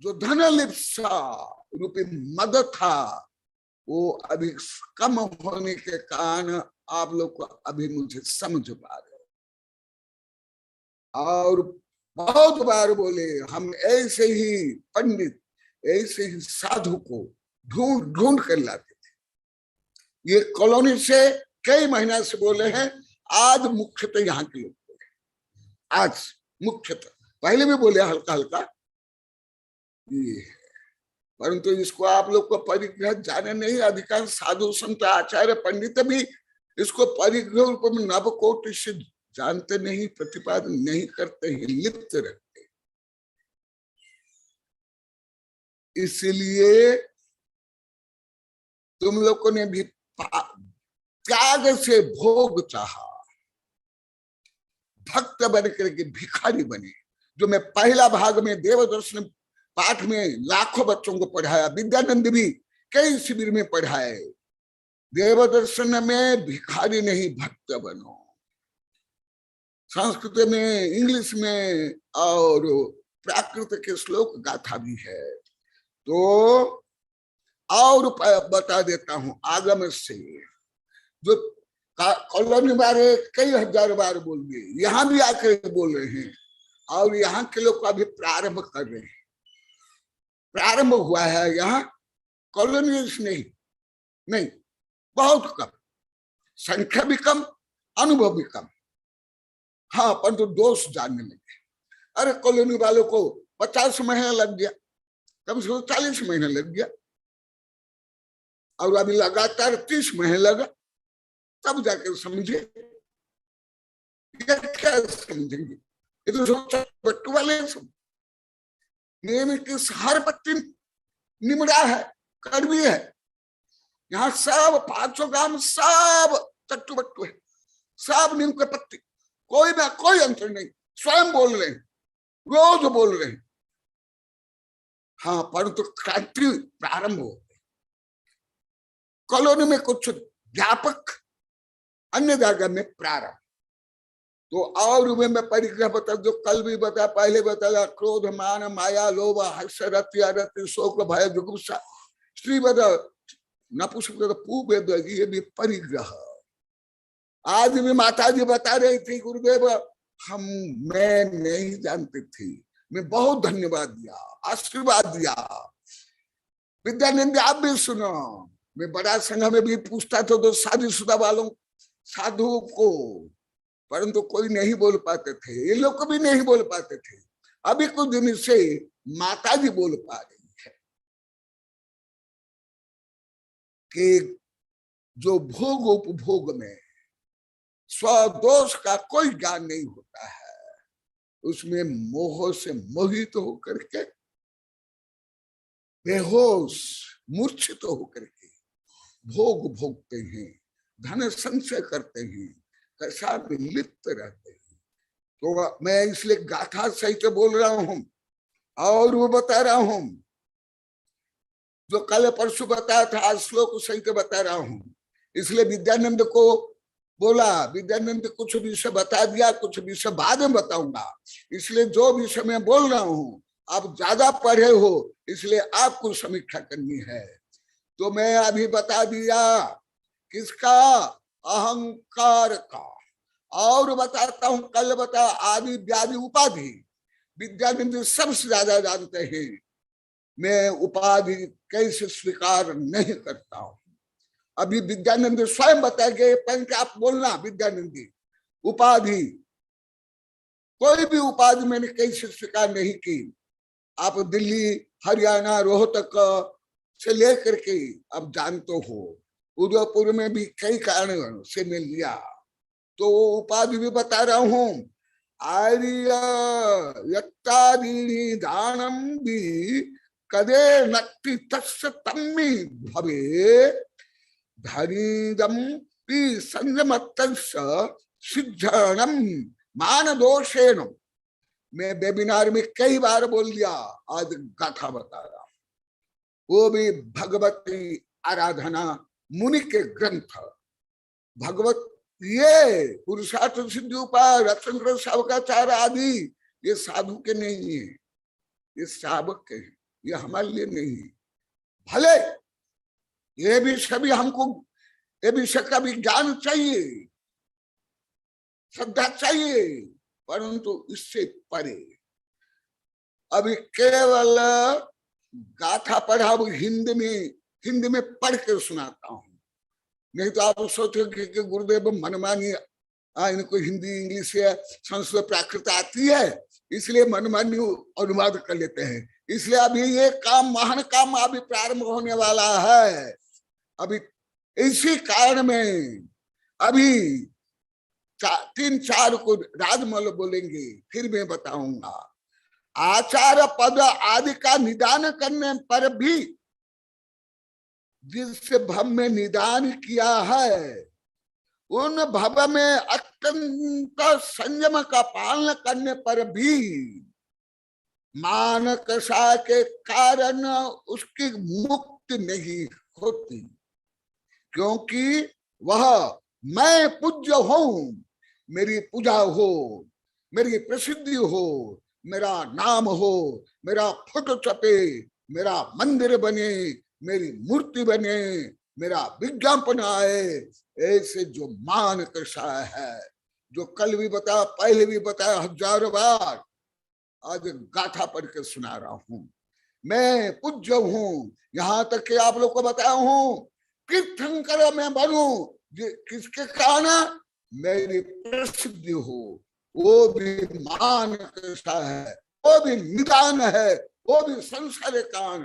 जो धन लिप्सा रूपी मद था, वो अभी कम होने के कारण आप लोग को अभी मुझे समझ पा रहे। और बहुत बार बोले, हम ऐसे ही पंडित, ऐसे ही साधु को ढूंढ ढूंढ कर लाते थे। ये कॉलोनी से कई महीना से बोले हैं। आज मुख्यतः यहाँ के लोग बोले, आज मुख्यतः, पहले भी बोले हल्का हल्का ये, परंतु इसको आप लोग को परिग्रह जाने नहीं। अधिकांश साधु संत आचार्य पंडित भी इसको परिग्रह रूप में नवकोटि से जानते नहीं, प्रतिपादन नहीं करते हैं, लिप्त रहते। इसलिए तुम लोगों ने भी त्याग से भोग चाहा, भक्त बन करके भिखारी बने। जो मैं पहला भाग में देव दर्शन पाठ में लाखों बच्चों को पढ़ाया, विद्यानंद भी कई शिविर में पढ़ाए। देवदर्शन में भिखारी नहीं भक्त बनो, संस्कृत में, इंग्लिश में और प्राकृत के श्लोक गाथा भी है। तो और बता देता हूं आगम से, जो कॉलोनी वाले कई हजार बार बोल दिए, यहां भी आकर बोल रहे हैं और यहाँ के लोग अभी प्रारंभ कर रहे हैं। प्रारंभ हुआ है यहाँ, कॉलोनियल्स नहीं, बहुत कम, संख्या भी कम, अनुभव भी कम। हाँ, परंतु दोष जानने लगे। अरे कॉलोनी वालों को 50 महीना लग गया, कम से कम 40 महीना लग गया, और अभी लगातार 30 महीने लगा, तब जाकर समझे। क्या समझेंगे? ये तो बट्टू वाले सब नियम की हर पत्ती निमड़ा है, कड़वी है। यहाँ सब 500 ग्राम सब चट्टू बट्टू है, सब नीम के पत्ती, कोई ना कोई अंतर नहीं। स्वयं बोल रहे हैं, रोज बोल रहे हैं। हाँ, परंतु क्रांति प्रारंभ हो गई। कॉलोनी में कुछ व्यापक, अन्य जगह में प्रारंभ। तो और मैं परिग्रह बता, जो कल भी बता, पहले बताया, क्रोध, मान, माया, लोभ, हर्ष, रति, अरति, शोक, भय, जुगुप्सा, स्त्री बता, नपुंसक, पूर्व, ये भी परिग्रह। आज भी माता जी बता रही थी, गुरुदेव मैं नहीं जानती थी, मैं बहुत धन्यवाद दिया, आशीर्वाद दिया। विद्यानंद आप भी सुनो, मैं बड़ा संघ में भी पूछता था तो शादीशुदा वालों, साधुओं को, परंतु कोई नहीं बोल पाते थे, ये लोग भी नहीं बोल पाते थे। अभी कुछ दिन से माता जी बोल पा रही है कि जो भोग उपभोग में स्वदोष का कोई ज्ञान नहीं होता है, उसमें मोह से मोहित होकर के, बेहोश मूर्छित होकर के भोग भोगते हैं, धन संचय करते हैं, कशा में लिप्त रहते हैं। तो मैं इसलिए गाथा सहित बोल रहा हूं और वो बता रहा हूं, जो कल परसों बताया था आज श्लोक सहित बता रहा हूं। इसलिए विद्यानंद को बोला, विद्यानंद कुछ विषय बता दिया, कुछ विषय बाद में बताऊंगा। इसलिए जो विषय मैं बोल रहा हूं आप ज्यादा पढ़े हो, इसलिए आपको समीक्षा करनी है। तो मैं अभी बता दिया किसका, अहंकार का, और बताता हूं कल बता आदि व्याधि उपाधि। विद्यानंद सबसे ज्यादा जानते हैं मैं उपाधि कैसे स्वीकार नहीं करता हूं। अभी विद्यानंद स्वयं बताएंगे, पहले आप बोलना विद्यानंदी, उपाधि, कोई भी उपाधि मैंने कैसे स्वीकार नहीं की। आप दिल्ली, हरियाणा, रोहतक से लेकर के अब जानते हो, उदयपुर में भी कई कारण से मैं लिया, तो उपाधि भी बता रहा हूं। आर्य यत्तादीनि दानम भी कदे नक्ति तस्य तम्मि भवे धनीदम भी संयमत्तस्य सिद्धनम मान दोषेण। मैं वेबिनार में कई बार बोल दिया, आज गाथा बता रहा हूं। वो भी भगवती आराधना मुनि के ग्रंथ, भगवत ये पुरुषार्थ सिद्धि उपाय, रत्नग्रंथ सावकाचार आदि, ये साधु के नहीं है, ये सावक के हैं, ये हमारे लिए नहीं है। भले ये भी सभी हमको, ये विषय का भी ज्ञान चाहिए, श्रद्धा चाहिए, परंतु इससे परे। अभी केवल गाथा पढ़ा हिंदी में पढ़ के सुनाता हूं, नहीं तो आप सोचोगे कि गुरुदेव मनमानी, इनको हिंदी, इंग्लिश या संस्कृत प्राकृत आती है, इसलिए मनमानी अनुवाद कर लेते हैं। इसलिए अभी ये काम, महान काम अभी प्रारंभ होने वाला है। अभी इसी कारण में अभी 3-4 को राजमल बोलेंगे, फिर मैं बताऊंगा। आचार पद आदि का निदान करने पर भी जिस भव में निदान किया है, उन भव में अत्यंत संयम का पालन करने पर भी मान कषाय के कारण उसकी मुक्ति नहीं होती, क्योंकि वह मैं पूज्य हूं, मेरी पूजा हो, मेरी प्रसिद्धि हो, मेरा नाम हो, मेरा फोटो छपे, मेरा मंदिर बने, मेरी मूर्ति बने, मेरा विज्ञापन आए, ऐसे जो मान कषाय है, जो कल भी बताया, पहले भी बताया, हजारों बार, आज गाथा पढ़ के सुना रहा हूं। मैं पूज्य हूं, यहां तक कि आप लोग को बताया हूं, तीर्थंकर मैं बनूं, किसके कारण? मेरी प्रसिद्धि हो, वो भी मान कैसा है, वो भी निदान है, वो भी संसार कारण।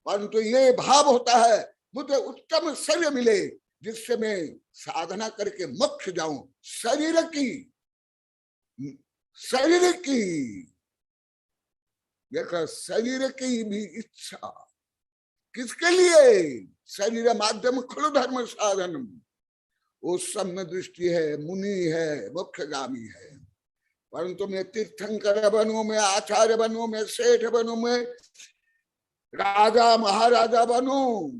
परंतु ये भाव होता है, मुझे उत्तम शरीर मिले, जिससे मैं साधना करके मोक्ष जाऊं। शरीर की देखो, शरीर की भी इच्छा किसके लिए? शरीर माध्यम खलु धर्म साधन, वो सम्य दृष्टि है, मुनि है, मोक्षगामी है। परंतु मैं तीर्थंकर बनूं, मैं आचार्य बनूं, मैं सेठ बनूं, मैं राजा महाराजा बनूं,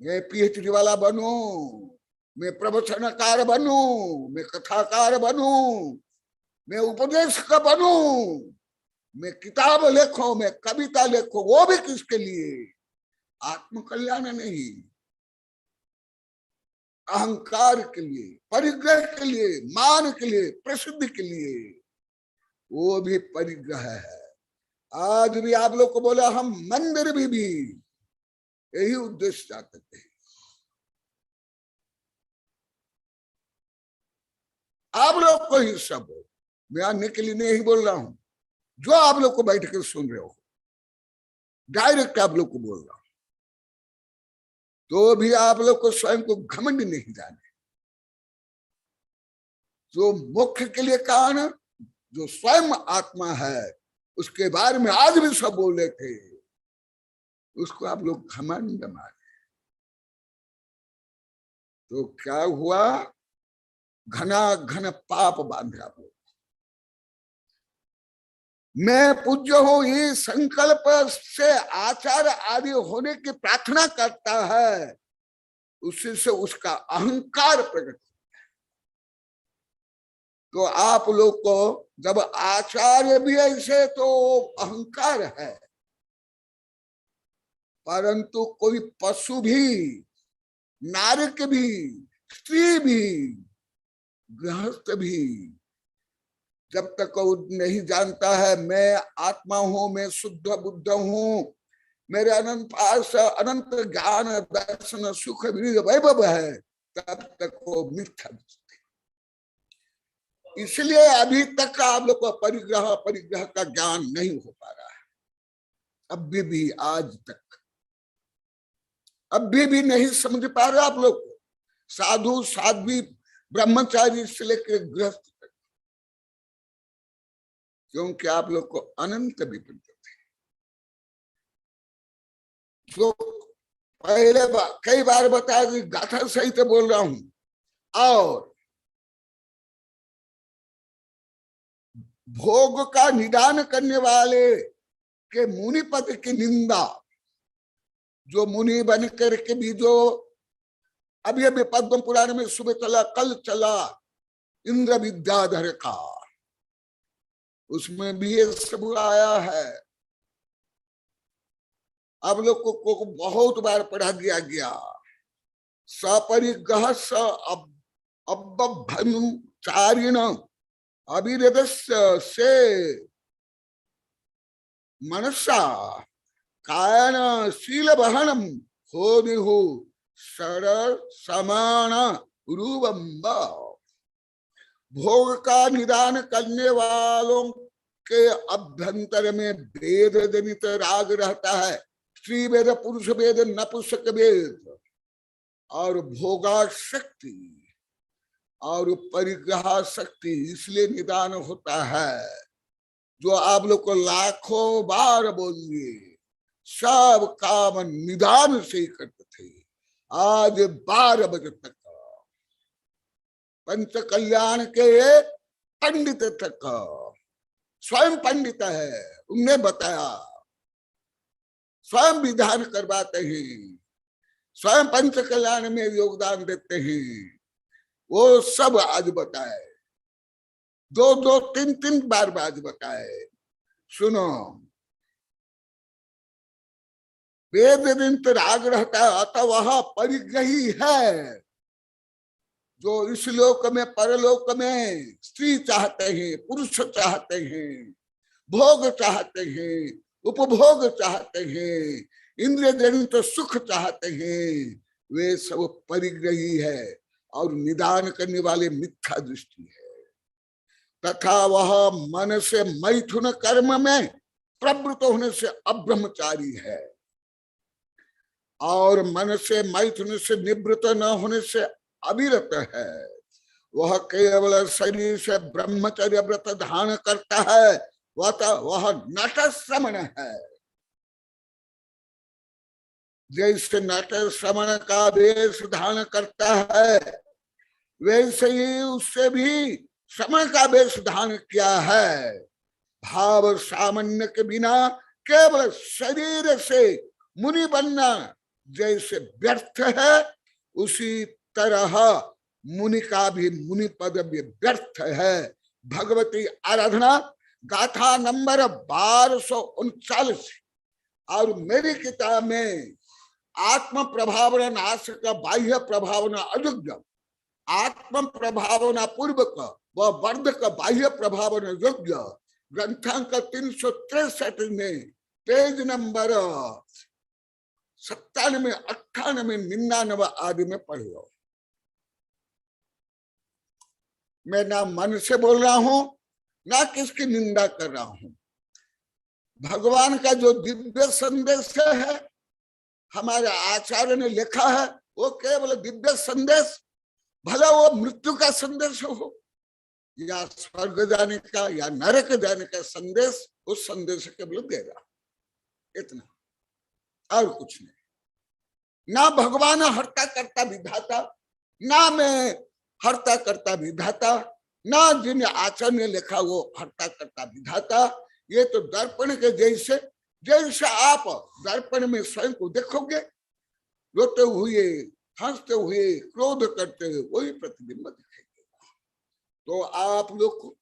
मैं पीएचडी वाला बनूं, मैं प्रवचनकार बनूं, मैं कथाकार बनूं, मैं उपदेशक बनूं, मैं किताब लिखूं, मैं कविता लिखूं, वो भी किसके लिए? आत्म कल्याण नहीं, अहंकार के लिए, परिग्रह के लिए, मान के लिए, प्रसिद्धि के लिए, वो भी परिग्रह है। आज भी आप लोग को बोला हम मंदिर भी यही उद्देश्य चाहते थे। आप लोग को ही सब, मैं अन्य के लिए नहीं बोल रहा हूं, जो आप लोग को बैठ कर सुन रहे हो, डायरेक्ट आप लोग को बोल रहा हूं, तो भी आप लोग को स्वयं को घमंड नहीं जाने। जो मोक्ष के लिए कारण, जो स्वयं आत्मा है, उसके बारे में आज भी सब बोले थे, उसको आप लोग घमंड माने। तो क्या हुआ? घना घन पाप बांधे आप लोग। मैं पूज्य हूं, ये संकल्प से आचार आदि होने की प्रार्थना करता है, उसी से उसका अहंकार प्रकट होता है। तो आप लोग को जब आचार्य भी ऐसे, तो अहंकार है। परंतु कोई पशु भी, नारक भी, स्त्री भी, गृहस्थ भी, जब तक वो नहीं जानता है मैं आत्मा हूं, मैं शुद्ध बुद्ध हूं, मेरे अनंत पास अनंत ज्ञान दर्शन सुख वैभव है, तब तक वो मिथ्या। इसलिए अभी तक आप लोग को परिग्रह का ज्ञान नहीं हो पा रहा है। अभी भी, आज तक अभी भी नहीं समझ पा रहे आप लोग। साधु साध्वी ब्रह्मचारी से लेकर गृहस्थ तक, क्योंकि आप लोग को अनंत विपरीत थे। जो पहले कई बार बताया कि गाथा सहित बोल रहा हूं। और भोग का निदान करने वाले के मुनि पद की निंदा, जो मुनि बन करके भी, जो अभी पद्म पुराण में सुबह चला, कल चला इंद्र विद्याधर का, उसमें भी ये सब आया है। आप लोग को बहुत बार पढ़ा दिया गया। सपरिग्रह अब्बभनुचारिण अभिरदस्य से मनसा कायन शील बहनम हो निहु सरल समान रूपम्ब। भोग का निदान करने वालों के अभ्यंतर में वेद जनित राग रहता है। स्त्री वेद, पुरुष वेद, नपुंसक वेद, और भोगा शक्ति और परिग्रह शक्ति, इसलिए निदान होता है। जो आप लोग को लाखों बार बोलिए, सब काम निदान से ही करते थे। आज 12 बजे तक पंच कल्याण के पंडित तक स्वयं पंडित है, उन्हें बताया, स्वयं विधान करवाते हैं, स्वयं पंच कल्याण में योगदान देते हैं, वो सब आज बताए, दो दो तीन तीन बार आज बताए। सुनो, वेद दिन राग रहता है, अतः वह परिग्रही है जो इस लोक में परलोक में स्त्री चाहते हैं, पुरुष चाहते हैं, भोग चाहते हैं, उपभोग चाहते हैं, इंद्रिय जनित सुख चाहते हैं, वे सब परिग्रही है और निदान करने वाले मिथ्या दृष्टि है। तथा वह मन से मैथुन कर्म में प्रवृत्त होने से अब्रह्मचारी है और मन से मैथुन से निवृत्त न होने से अविरत है। वह केवल शरीर से ब्रह्मचर्य व्रत धारण करता है, वह नट श्रमण है। जैसे नट श्रमण का वेश धारण करता है, वैसे ही उससे भी श्रमण का वेश धारण किया है। भाव सामान्य के बिना केवल शरीर से मुनि बनना जैसे व्यर्थ है, उसी तरह मुनि का भी मुनि पद भी व्यर्थ है। भगवती आराधना गाथा नंबर 1239 और मेरी किताब में आत्म प्रभावना नाश का बाह्य प्रभावना अयुग्म, आत्म प्रभावना पूर्वक व वर्धक बाह्य प्रभावना योग्य ग्रंथांक 363 में पेज नंबर 97, 98, 99 आदि में पढ़ लो। मैं ना मन से बोल रहा हूं, ना किसकी निंदा कर रहा हूं। भगवान का जो दिव्य संदेश है, हमारे आचार्य ने लिखा है, वो केवल दिव्य संदेश, भला वो मृत्यु का संदेश हो या स्वर्ग जाने का या नरक जाने का संदेश, उस संदेश केवल देगा, इतना, और कुछ नहीं। ना भगवान हर्ता करता विधाता, ना मैं हर्ता करता विधाता, ना जिन आचार्य ने लिखा वो हर्ता करता विधाता। ये तो दर्पण के जैसे, जैसे आप दर्पण में स्वयं को देखोगे, रोते हुए, हंसते हुए, क्रोध करते हुए, वही प्रतिबिंब दिखेगा। तो आप लोग को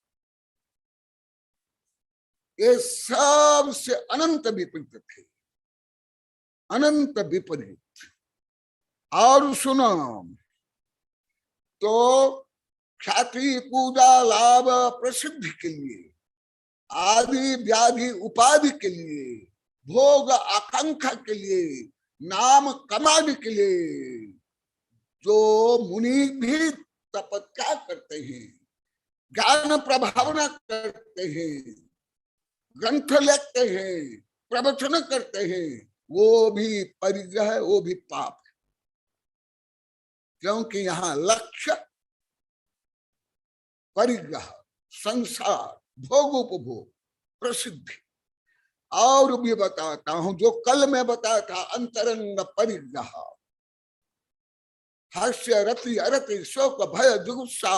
ये सबसे अनंत विपरीत थे, अनंत विपरीत। और सुनो, तो ख्याति पूजा लाभ प्रसिद्धि के लिए, आदि व्याधि उपाधि के लिए, भोग आकांक्षा के लिए, नाम कमाने के लिए जो मुनि भी तपस्या करते हैं, ज्ञान प्रभावना करते हैं, ग्रंथ लिखते हैं, प्रवचन करते हैं, वो भी परिग्रह है, वो भी पाप है। क्योंकि यहाँ लक्ष्य परिग्रह, संसार, भोग उपभोग, प्रसिद्धि। और भी बताता हूं, जो कल मैं बताया था, अंतरंग परिग्रह, हास्य रति अरति शोक भय जुगुप्सा,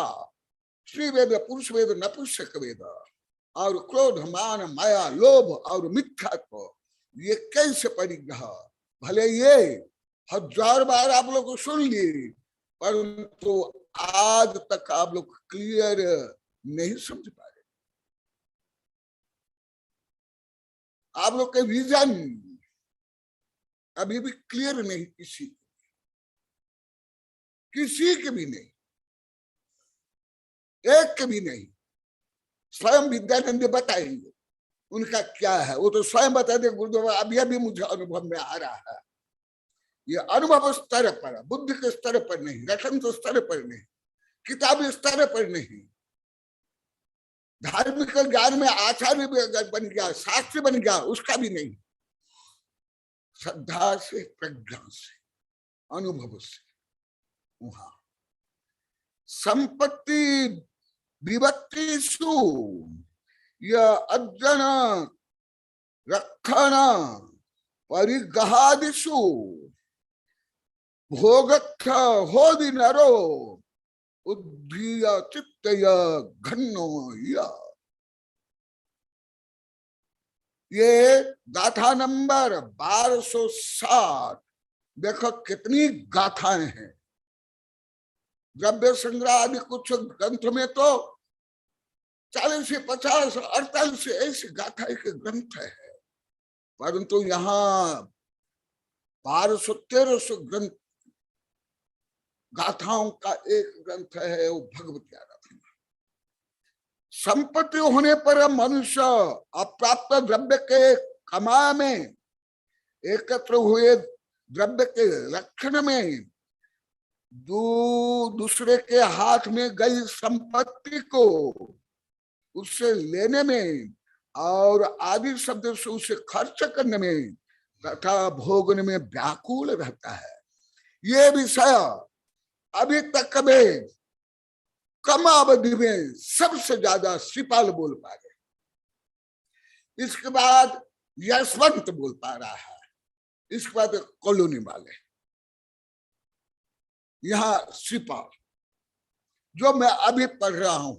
श्री वेद पुरुष वेद नपुंसक वेद, और क्रोध मान माया लोभ और मिथ्यात्व, ये कैसे परिग्रह। भले ये 1000 बार आप लोग को सुन लिए, परंतु आज तक आप लोग क्लियर नहीं समझ पा रहे। आप लोग के विजन अभी भी क्लियर नहीं, किसी के भी नहीं, एक के भी नहीं। स्वयं विद्यानंद बताएंगे उनका क्या है, वो तो स्वयं बता दे गुरुदेव, अभी मुझे अनुभव में आ रहा है। ये अनुभव स्तर पर, बुद्धि के स्तर पर नहीं, रटन के स्तर पर नहीं, किताबी स्तर पर नहीं, धार्मिक ज्ञान में आचार्य बन गया, शास्त्री बन गया, उसका भी नहीं। श्रद्धा से, प्रज्ञा से, अनुभव से। वहां संपत्ति विभक्तिषु यह अज्जन रक्षण परिग्रहादिषु भोगथ होदि नरो उद्धीय चित्तय घन्नो या। ये गाथा नंबर 1260। देखो कितनी गाथाएं हैं। द्रव्य संग्रह आदि कुछ ग्रंथ में तो 40 से 50 48 से ऐसी गाथा के ग्रंथ है, परंतु यहाँ 1200-1300 ग्रंथ गाथाओं का एक ग्रंथ है, वो भगवती आराधना। संपत्ति होने पर मनुष्य अप्राप्त द्रव्य के कमा में, एकत्र हुए द्रव्य के रक्षण में, दूसरे के हाथ में गई संपत्ति को उससे लेने में और आदि शब्द से उसे खर्च करने में तथा भोगने में व्याकुल रहता है। ये विषय अभी तक में कम अवधि में सबसे ज्यादा श्रीपाल बोल पा रहे, इसके बाद यशवंत बोल पा रहा है, इसके बाद कॉलोनी वाले। यहाँ श्रीपाल जो मैं अभी पढ़ रहा हूं,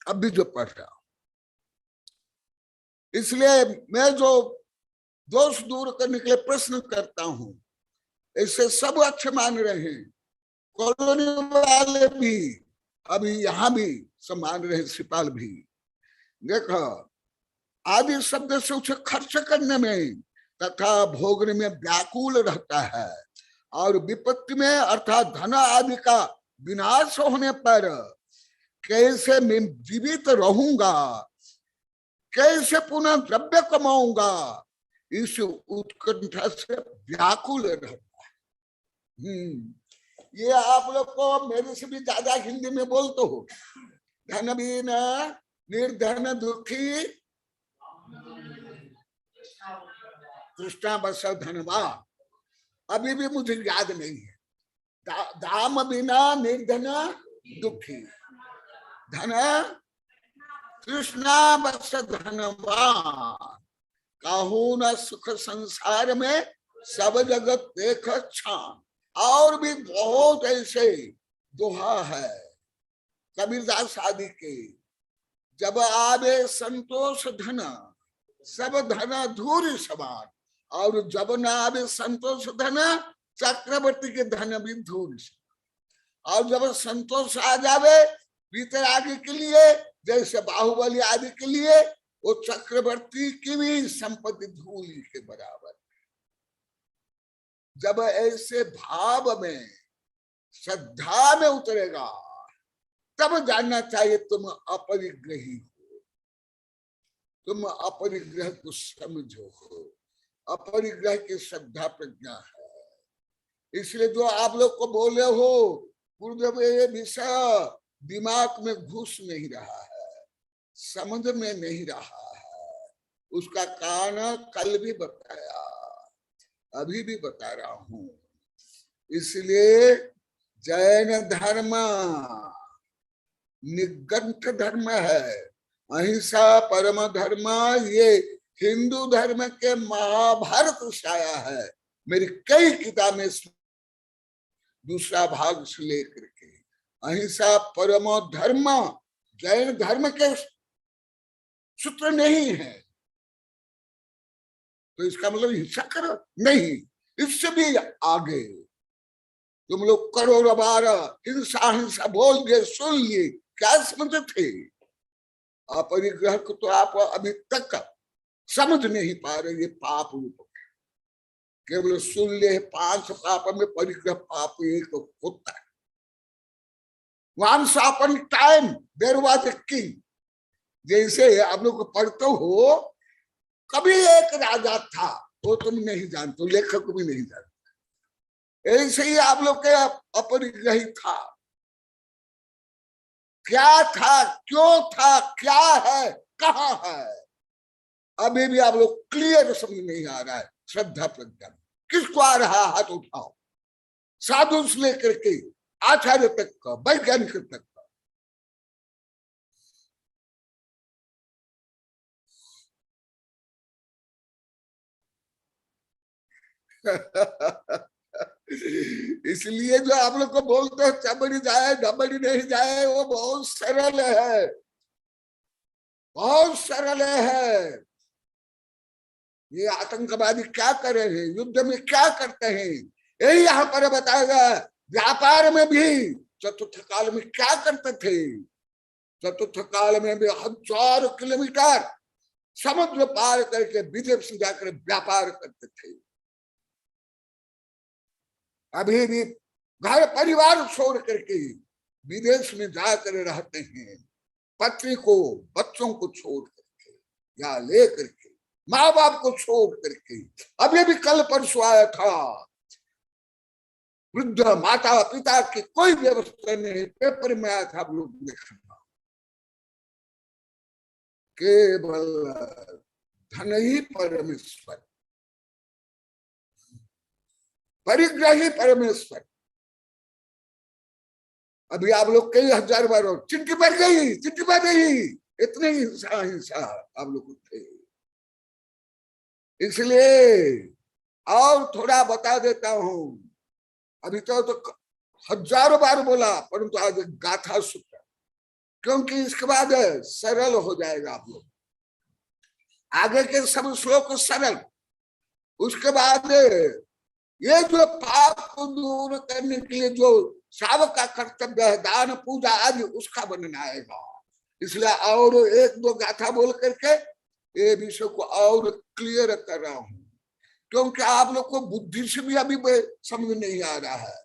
अभी जो पढ़ रहा हूं, इसलिए मैं जो दोष दूर करने के लिए प्रश्न करता हूं, इससे सब अच्छे मान रहे हैं। कॉलोनी वाले भी अभी यहाँ भी सब मान रहे हैं, श्रीपाल भी। देखो आदि शब्द से उसे खर्च करने में तथा भोगने में व्याकुल रहता है, और विपत्ति में अर्थात धन आदि का विनाश होने पर कैसे मैं जीवित रहूंगा, कैसे पुनः द्रव्य कमाऊंगा, इस उत्कंठा से व्याकुल रहता है। ये आप लोग को मेरे से भी ज्यादा हिंदी में बोलते हो। धन बिना निर्धन दुखी, तृष्णा बस धनवान। अभी भी मुझे याद नहीं है। दाम बिना निर्धन दुखी, धन तृष्णा बस धनवान। कहूं न सुख संसार में सब जगत देख छान। और भी बहुत ऐसे दोहा है कबीरदास आदि के। जब आवे संतोष धन सब धन धूरी समान, और जब न आवे संतोष धन चक्रवर्ती के धन भी धूरी समान। और जब संतोष आ जावे भीतर आगे के लिए, जैसे बाहुबली आदि के लिए, वो चक्रवर्ती की भी संपत्ति धूली के बराबर। जब ऐसे भाव में श्रद्धा में उतरेगा तब जानना चाहिए तुम अपरिग्रही हो, तुम अपरिग्रह को समझो हो। अपरिग्रह की श्रद्धा प्रज्ञा है। इसलिए जो आप लोग को बोले हो गुरुदेव, ये विषय दिमाग में घुस नहीं रहा है, समझ में नहीं रहा है, उसका कारण कल भी बताया, अभी भी बता रहा हूं। इसलिए जैन धर्म निगंठ धर्म है, अहिंसा परम धर्म, ये हिंदू धर्म के महाभारत से आया है। मेरी कई किताबें दूसरा भाग से लेकर के, अहिंसा परम धर्म जैन धर्म के सूत्र नहीं है। तो इसका मतलब हिंसा करो नहीं, इससे भी आगे तुम लोग करोड़ों बार हिंसा हिंसा बोल दिए, सुन लिए, क्या समझते थे? अपरिग्रह को तो आप अभी तक समझ नहीं पा रहे। ये पाप रूप केवल सुन ले, 5 पाप में परिग्रह पाप एक होता है। Once upon time there was a king, जैसे आप लोग पढ़ते हो, कभी एक राजा था, वो तुम नहीं जानते, लेखक भी नहीं जानते। ऐसे ही आप लोग के अपरिग्रही था। क्या था, क्यों था, क्या है, कहाँ है, अभी भी आप लोग क्लियर समझ नहीं आ रहा है। श्रद्धा प्रज्ञा किसको आ रहा, हाथ उठाओ। साधु से लेकर के आचार्य तक का, वैज्ञानिक तक का। इसलिए जो आप लोग को बोलते हो चमड़ी जाए डबड़ी नहीं जाए, वो बहुत सरल है, बहुत सरल है। ये आतंकवादी क्या कर रहे हैं, युद्ध में क्या करते हैं, यही यहाँ पर बताएगा। व्यापार में भी चतुर्थ काल में क्या करते थे, चतुर्थ काल में भी 1000 किलोमीटर समुद्र पार करके विदेश से जाकर व्यापार करते थे। अभी भी घर परिवार छोड़ करके विदेश में जाकर रहते हैं, पत्नी को बच्चों को छोड़ करके या ले करके, माँ बाप को छोड़ करके। अभी भी कल परसों आया था, वृद्ध माता पिता की कोई व्यवस्था नहीं, पेपर में आया था, आप लोग देखना। केवल धन ही परमेश्वर, परिग्रह ही परमेश्वर। अभी आप लोग कई हजार बार चिंटी बढ़ गई, चिंटी बढ़ गई, इतने हिंसा हिंसा आप लोग थे। इसलिए और थोड़ा बता देता हूं, अभी तो हजारों बार बोला, परंतु आज गाथा सूत्र, क्योंकि इसके बाद सरल हो जाएगा आप लोग। आगे के सब श्लोक सरल, उसके बाद ये जो पाप को दूर करने के लिए जो शावक का कर्तव्य है, दान पूजा आदि, उसका वर्णन आएगा। इसलिए और एक दो गाथा बोल करके ये विषय को और क्लियर कर रहा हूं, क्योंकि आप लोग को बुद्धि से भी अभी समझ नहीं आ रहा है,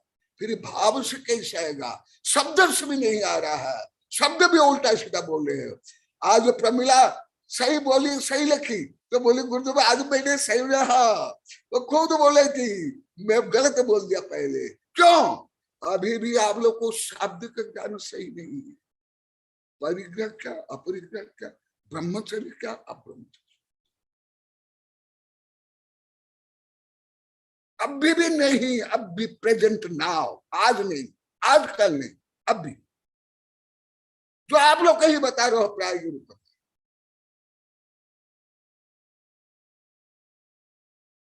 फिर भाव से कैसे आएगा, शब्द से भी नहीं आ रहा है, शब्द भी उल्टा सीधा बोल रहे हैं। आज प्रमिला सही बोली, सही लिखी, तो बोली गुरुदेव आज मैंने सही रहा, तो खुद बोले कि मैं गलत बोल दिया पहले। क्यों? अभी भी आप लोग को शब्द का ज्ञान सही नहीं है। परिग्रह क्या, अपरिग्रह क्या, ब्रह्मचर्य क्या, अब्रह्मचर्य, अभी भी नहीं। अब भी प्रेजेंट नाउ, आज नहीं, आज कल नहीं, अभी जो आप लोग कहीं बता रहे हो प्राय गुरु,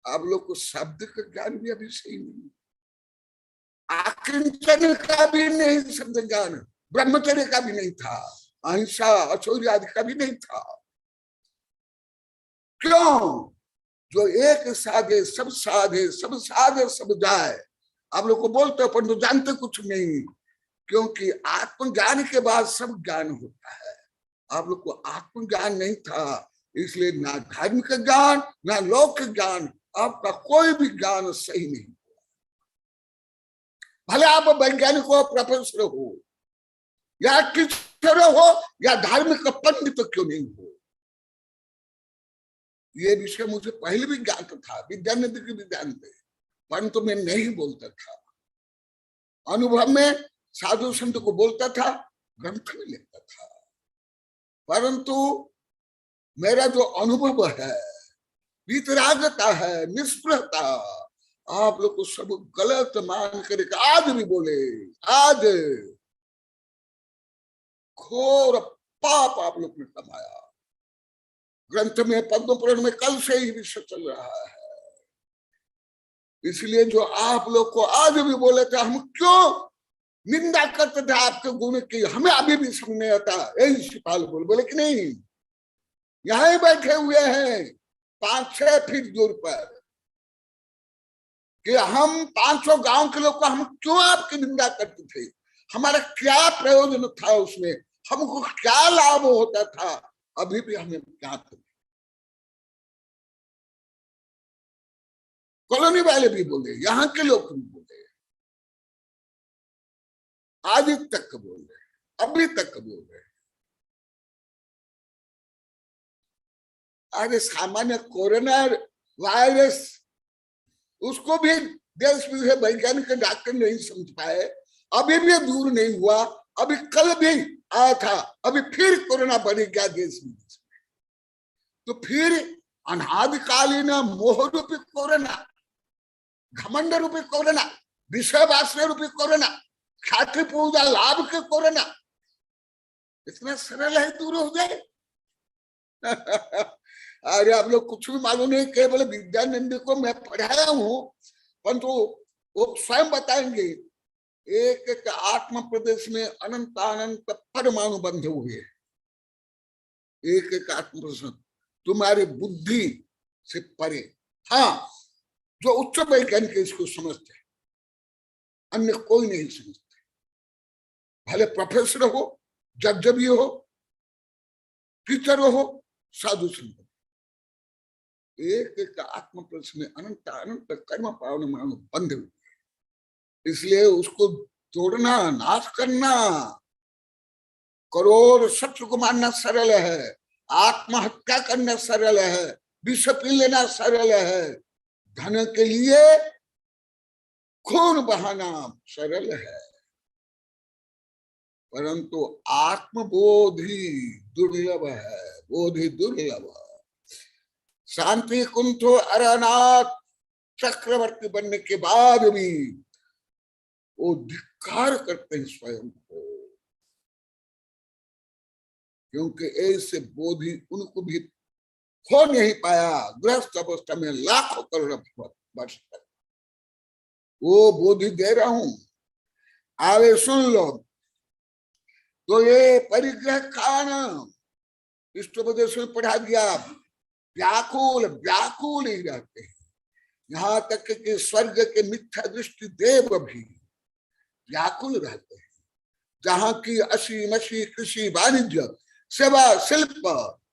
आप लोग को शब्द का ज्ञान भी अभी सही नहीं, आकिंचन का भी नहीं शब्द ज्ञान, ब्रह्मचर्य का भी नहीं था, अहिंसा अचौर्य आदि का भी नहीं था। क्यों? जो एक साधे सब साधे, सब साधे सब जाए, आप लोग को बोलते हो परंतु जानते कुछ नहीं, क्योंकि आत्मज्ञान के बाद सब ज्ञान होता है। आप लोग को आत्मज्ञान नहीं था, इसलिए ना धार्मिक ज्ञान ना लौकिक ज्ञान, आपका कोई भी ज्ञान सही नहीं। भले आप वैज्ञानिक हो, प्रोफेसर हो, या टीचर हो, या धार्मिक पंडित तो क्यों नहीं हो। ये विषय मुझे पहले भी ज्ञात था, विद्यानिधि की भी जानते, परंतु मैं नहीं बोलता था। अनुभव में साधु संत को बोलता था, ग्रंथ में लिखता था, परंतु मेरा जो अनुभव है, वितरागता है, निष्प्रहता, आप लोग को सब गलत मान कर आज भी बोले, आज घोर पाप आप लोग ने कमाया। ग्रंथ में पद्म पुराण में कल से ही विषय चल रहा है। इसलिए जो आप लोग को आज भी बोले थे, हम क्यों निंदा करते थे आपके गुण की, हमें अभी भी समझ नहीं आता। यही शिपाल बोले कि नहीं, यहां ही बैठे हुए हैं 5-6 फीट दूर पर, कि हम 500 गांव के लोग को हम क्यों आपकी निंदा करते थे, हमारा क्या प्रयोजन था उसमें, हमको क्या लाभ होता था, अभी भी हमें ज्ञात नहीं। कॉलोनी वाले भी बोले, यहाँ के लोग भी बोले, आज तक बोले, अभी तक बोले। आज सामान्य कोरोना वायरस, उसको भी देश विदेश वैज्ञानिक डॉक्टर नहीं समझ पाए, अभी भी दूर नहीं हुआ। अभी कल भी आया था, अभी फिर कोरोना बढ़ गया देश विदेश में। तो फिर अनादिकालीन मोह रूपी कोरोना, घमंड रूपी कोरोना, विषय वासना रूपी कोरोना, ख्याति पूजा लाभ के कोरोना, इतना सरल है दूर हो जाए। अरे आप लोग कुछ भी मालूम नहीं, केवल विद्यानंद को मैं पढ़ाया हूं, परंतु वो स्वयं बताएंगे। एक एक आत्म प्रदेश में अनंत अनंत परमाणु बंधे हुए, एक एक आत्म प्रदेश। तुम्हारी बुद्धि से परे। हाँ, जो उच्च वैज्ञानिक इसको समझते हैं, अन्य कोई नहीं समझते। भले प्रोफेसर हो, जब हो, टीचर हो, साधु संत, एक एक आत्म प्रश्न में अनंत अनंत कर्म पावन मानो बंधे हुए। इसलिए उसको तोड़ना, नाश करना, करोड़ शत्रु को मारना सरल है, आत्महत्या करना सरल है, विष पी लेना सरल है, धन के लिए खून बहाना सरल है, परंतु आत्मबोधि दुर्लभ है, बोधि दुर्लभ। शांति कुंठो अरनाथ चक्रवर्ती बनने के बाद भी वो धिक्कार करते हैं स्वयं को, क्योंकि ऐसे बोधि उनको भी हो नहीं पाया। गृहस्थ अवस्था में लाखों करोड़ वर्ष तक वो बोधि दे रहा हूं, आवे सुन लो। तो ये परिग्रह कारण इष्टोपदेश में पढ़ा दिया, व्याकुल व्याकुल ही रहते हैं। यहाँ तक कि स्वर्ग के मिथ्या दृष्टि देव भी व्याकुल रहते हैं। जहाँ की असी मसी कृषि वाणिज्य सेवा शिल्प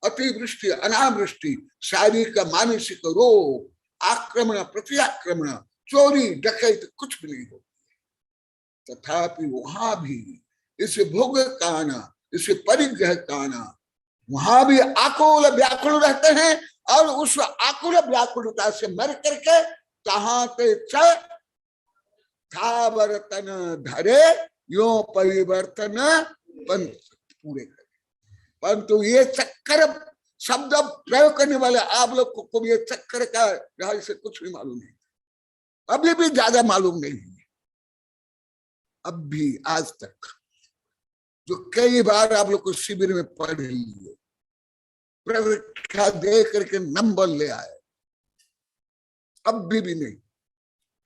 अतिवृष्टि अनावृष्टि शारीरिक मानसिक रोग आक्रमण प्रत्याक्रमण चोरी डकैत कुछ भी नहीं होती, तथापि वहां भी इस भोग काना इस परिग्रह काना वहां भी आकुल व्याकुल रहते हैं। और उस आकुल व्याकुलता से मर करके कहाँ पे वर्तन धरे यो परिवर्तन पूरे करे। परंतु ये चक्कर शब्द प्रयोग करने वाले आप लोग को भी ये चक्कर का रहस्य कुछ भी मालूम नहीं, अभी भी ज्यादा मालूम नहीं है। अब भी आज तक जो कई बार आप लोग को शिविर में पढ़ लिए, परीक्षा दे करके नंबर ले आए, अब भी नहीं,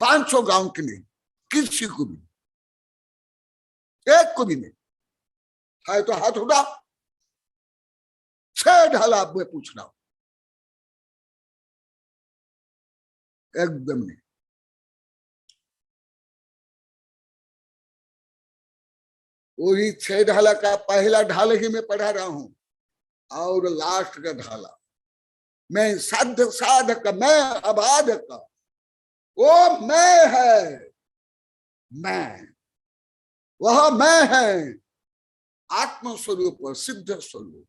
500 गांव के नहीं, किसी को भी, एक को भी नहीं है तो हाथ उठाओ, 6 ढाल आप में पूछ रहा हूं, एकदम नहीं। वही 6 ढाला का पहला ढाल ही मैं पढ़ा रहा हूं और लास्ट का ढाला मैं साध साधक मैं अबाधक, वो मैं है, मैं वह मैं है आत्म स्वरूप सिद्ध स्वरूप।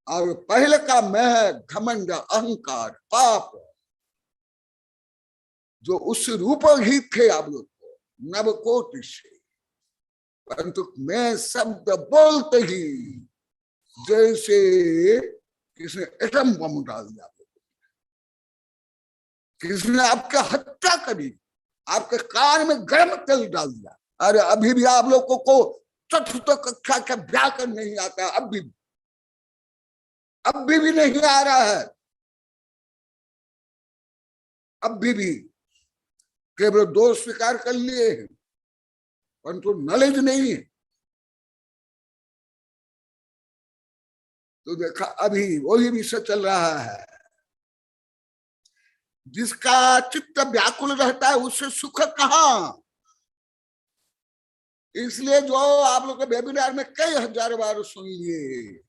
और पहले का मैं है घमंड अहंकार पाप, जो उस रूप ही थे आप लोग को नवकोटि से, परंतु मैं शब्द बोलते ही जैसे किसने एटम बम डाल दिया, किसने आपका हत्या करी, आपके कान में गर्म तेल डाल दिया। अरे अभी भी आप लोगों को चतुर्थ कक्षा का व्याकरण नहीं आता, अब भी नहीं आ रहा है, अब भी केवल दोष स्वीकार कर लिए हैं, परंतु नॉलेज नहीं है। तो देखा अभी वही विषय चल रहा है, जिसका चित्त व्याकुल रहता है उससे सुख कहाँ। इसलिए जो आप लोग के वेबिनार में कई हजार बार सुन लिए,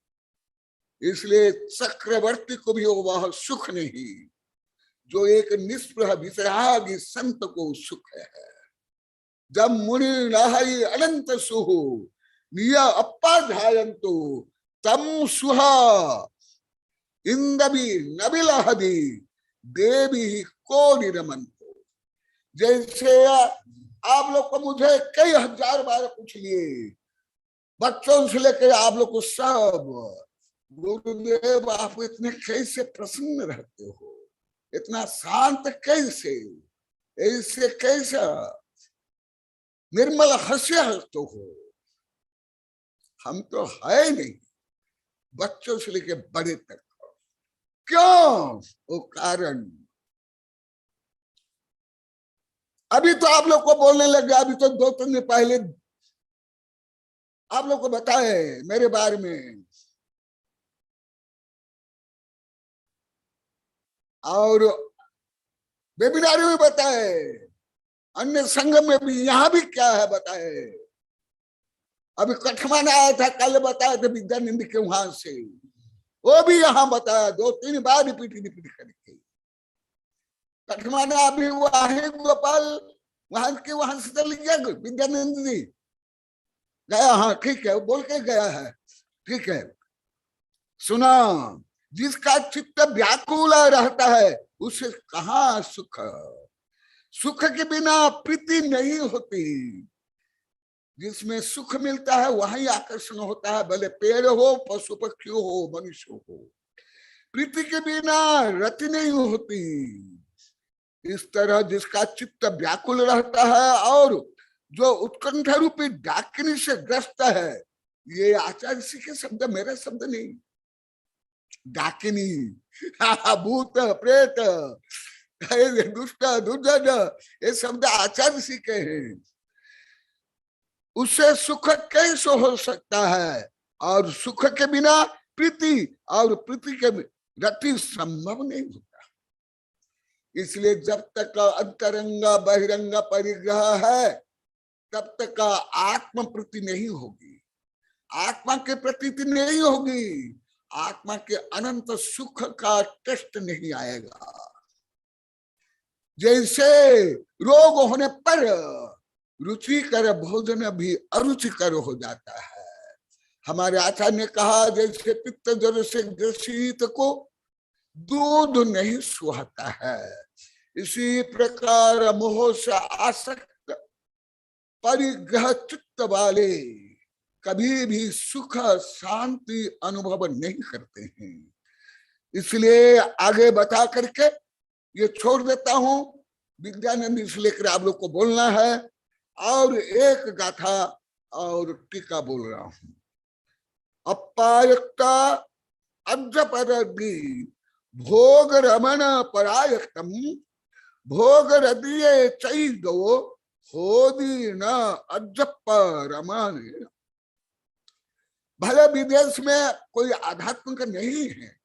इसलिए चक्रवर्ती को भी वह सुख नहीं जो एक निष्प्रह विषयागी संत को सुख है। जब मुनि लहई अनंत सुह निया अपाध्यायंतो तम सुह इंदबी नबिलहदी देवी को निरमंतो। जैसे आप लोग को मुझे कई हजार बार पूछ लिए, बच्चों से लेकर आप लोग को सब, गुरुदेव आप इतने कैसे प्रसन्न रहते हो, इतना शांत कैसे, ऐसे कैसा निर्मल हंस्य हंसते हो। हम तो है नहीं, बच्चों से लेकर बड़े तक। क्यों? वो कारण अभी तो आप लोग को बोलने लगे, अभी तो 2-3 दिन पहले आप लोग को बताए मेरे बारे में। और वेबिनार में बताए, अन्य संगम में भी, यहाँ भी क्या है बताए। अभी कठमान आया था, कल बताया था विद्यानंद के वहां से, वो भी यहाँ बताया, 2-3 बार रिपीट करके। कठमान अभी वहां है गोपाल, वहां से चल गया विद्यानंद जी गया। हाँ ठीक है, बोल के गया है, ठीक है। सुना, जिसका चित्त व्याकुल रहता है उसे कहाँ सुख, सुख के बिना प्रीति नहीं होती। जिसमें सुख मिलता है वहीं आकर्षण होता है, भले पेड़ हो, पशु पक्षी हो, मनुष्य हो। प्रीति के बिना रति नहीं होती। इस तरह जिसका चित्त व्याकुल रहता है और जो उत्कंठा रूपी डाकिनी से ग्रस्त है, ये आचार्य जी के शब्द, मेरा शब्द नहीं। डाकिनी, भूत प्रेत, दुष्ट दुर्जन, ये शब्द आचार्य जी के हैं। उससे सुख कैसे हो सकता है, और सुख के बिना प्रीति, और प्रीति के रति संभव नहीं होता। इसलिए जब तक अंतरंगा बहिरंगा परिग्रह है, तब तक आत्म प्रति नहीं होगी, आत्मा के प्रतीति नहीं होगी, आत्मा के अनंत सुख का टेस्ट नहीं आएगा। जैसे रोग होने पर रुचिकर भोजन भी अरुचिकर हो जाता है। हमारे आचार्य ने कहा, जैसे पित्त ज्वर से ग्रसित को दूध नहीं सुहाता है, इसी प्रकार मोह से आसक्त परिग्रह चित्त वाले कभी भी सुख शांति अनुभव नहीं करते हैं। इसलिए आगे बता करके ये छोड़ देता हूं। विद्यानंद से लेकर आप लोग को बोलना है, और एक गाथा और टीका बोल रहा हूं। अपायक्ता अज्जपरदी भोग रमण परायक्तम भोग हृदय चैदो होदी न अज्जप रमण। भले विदेश में कोई आध्यात्मिक नहीं है,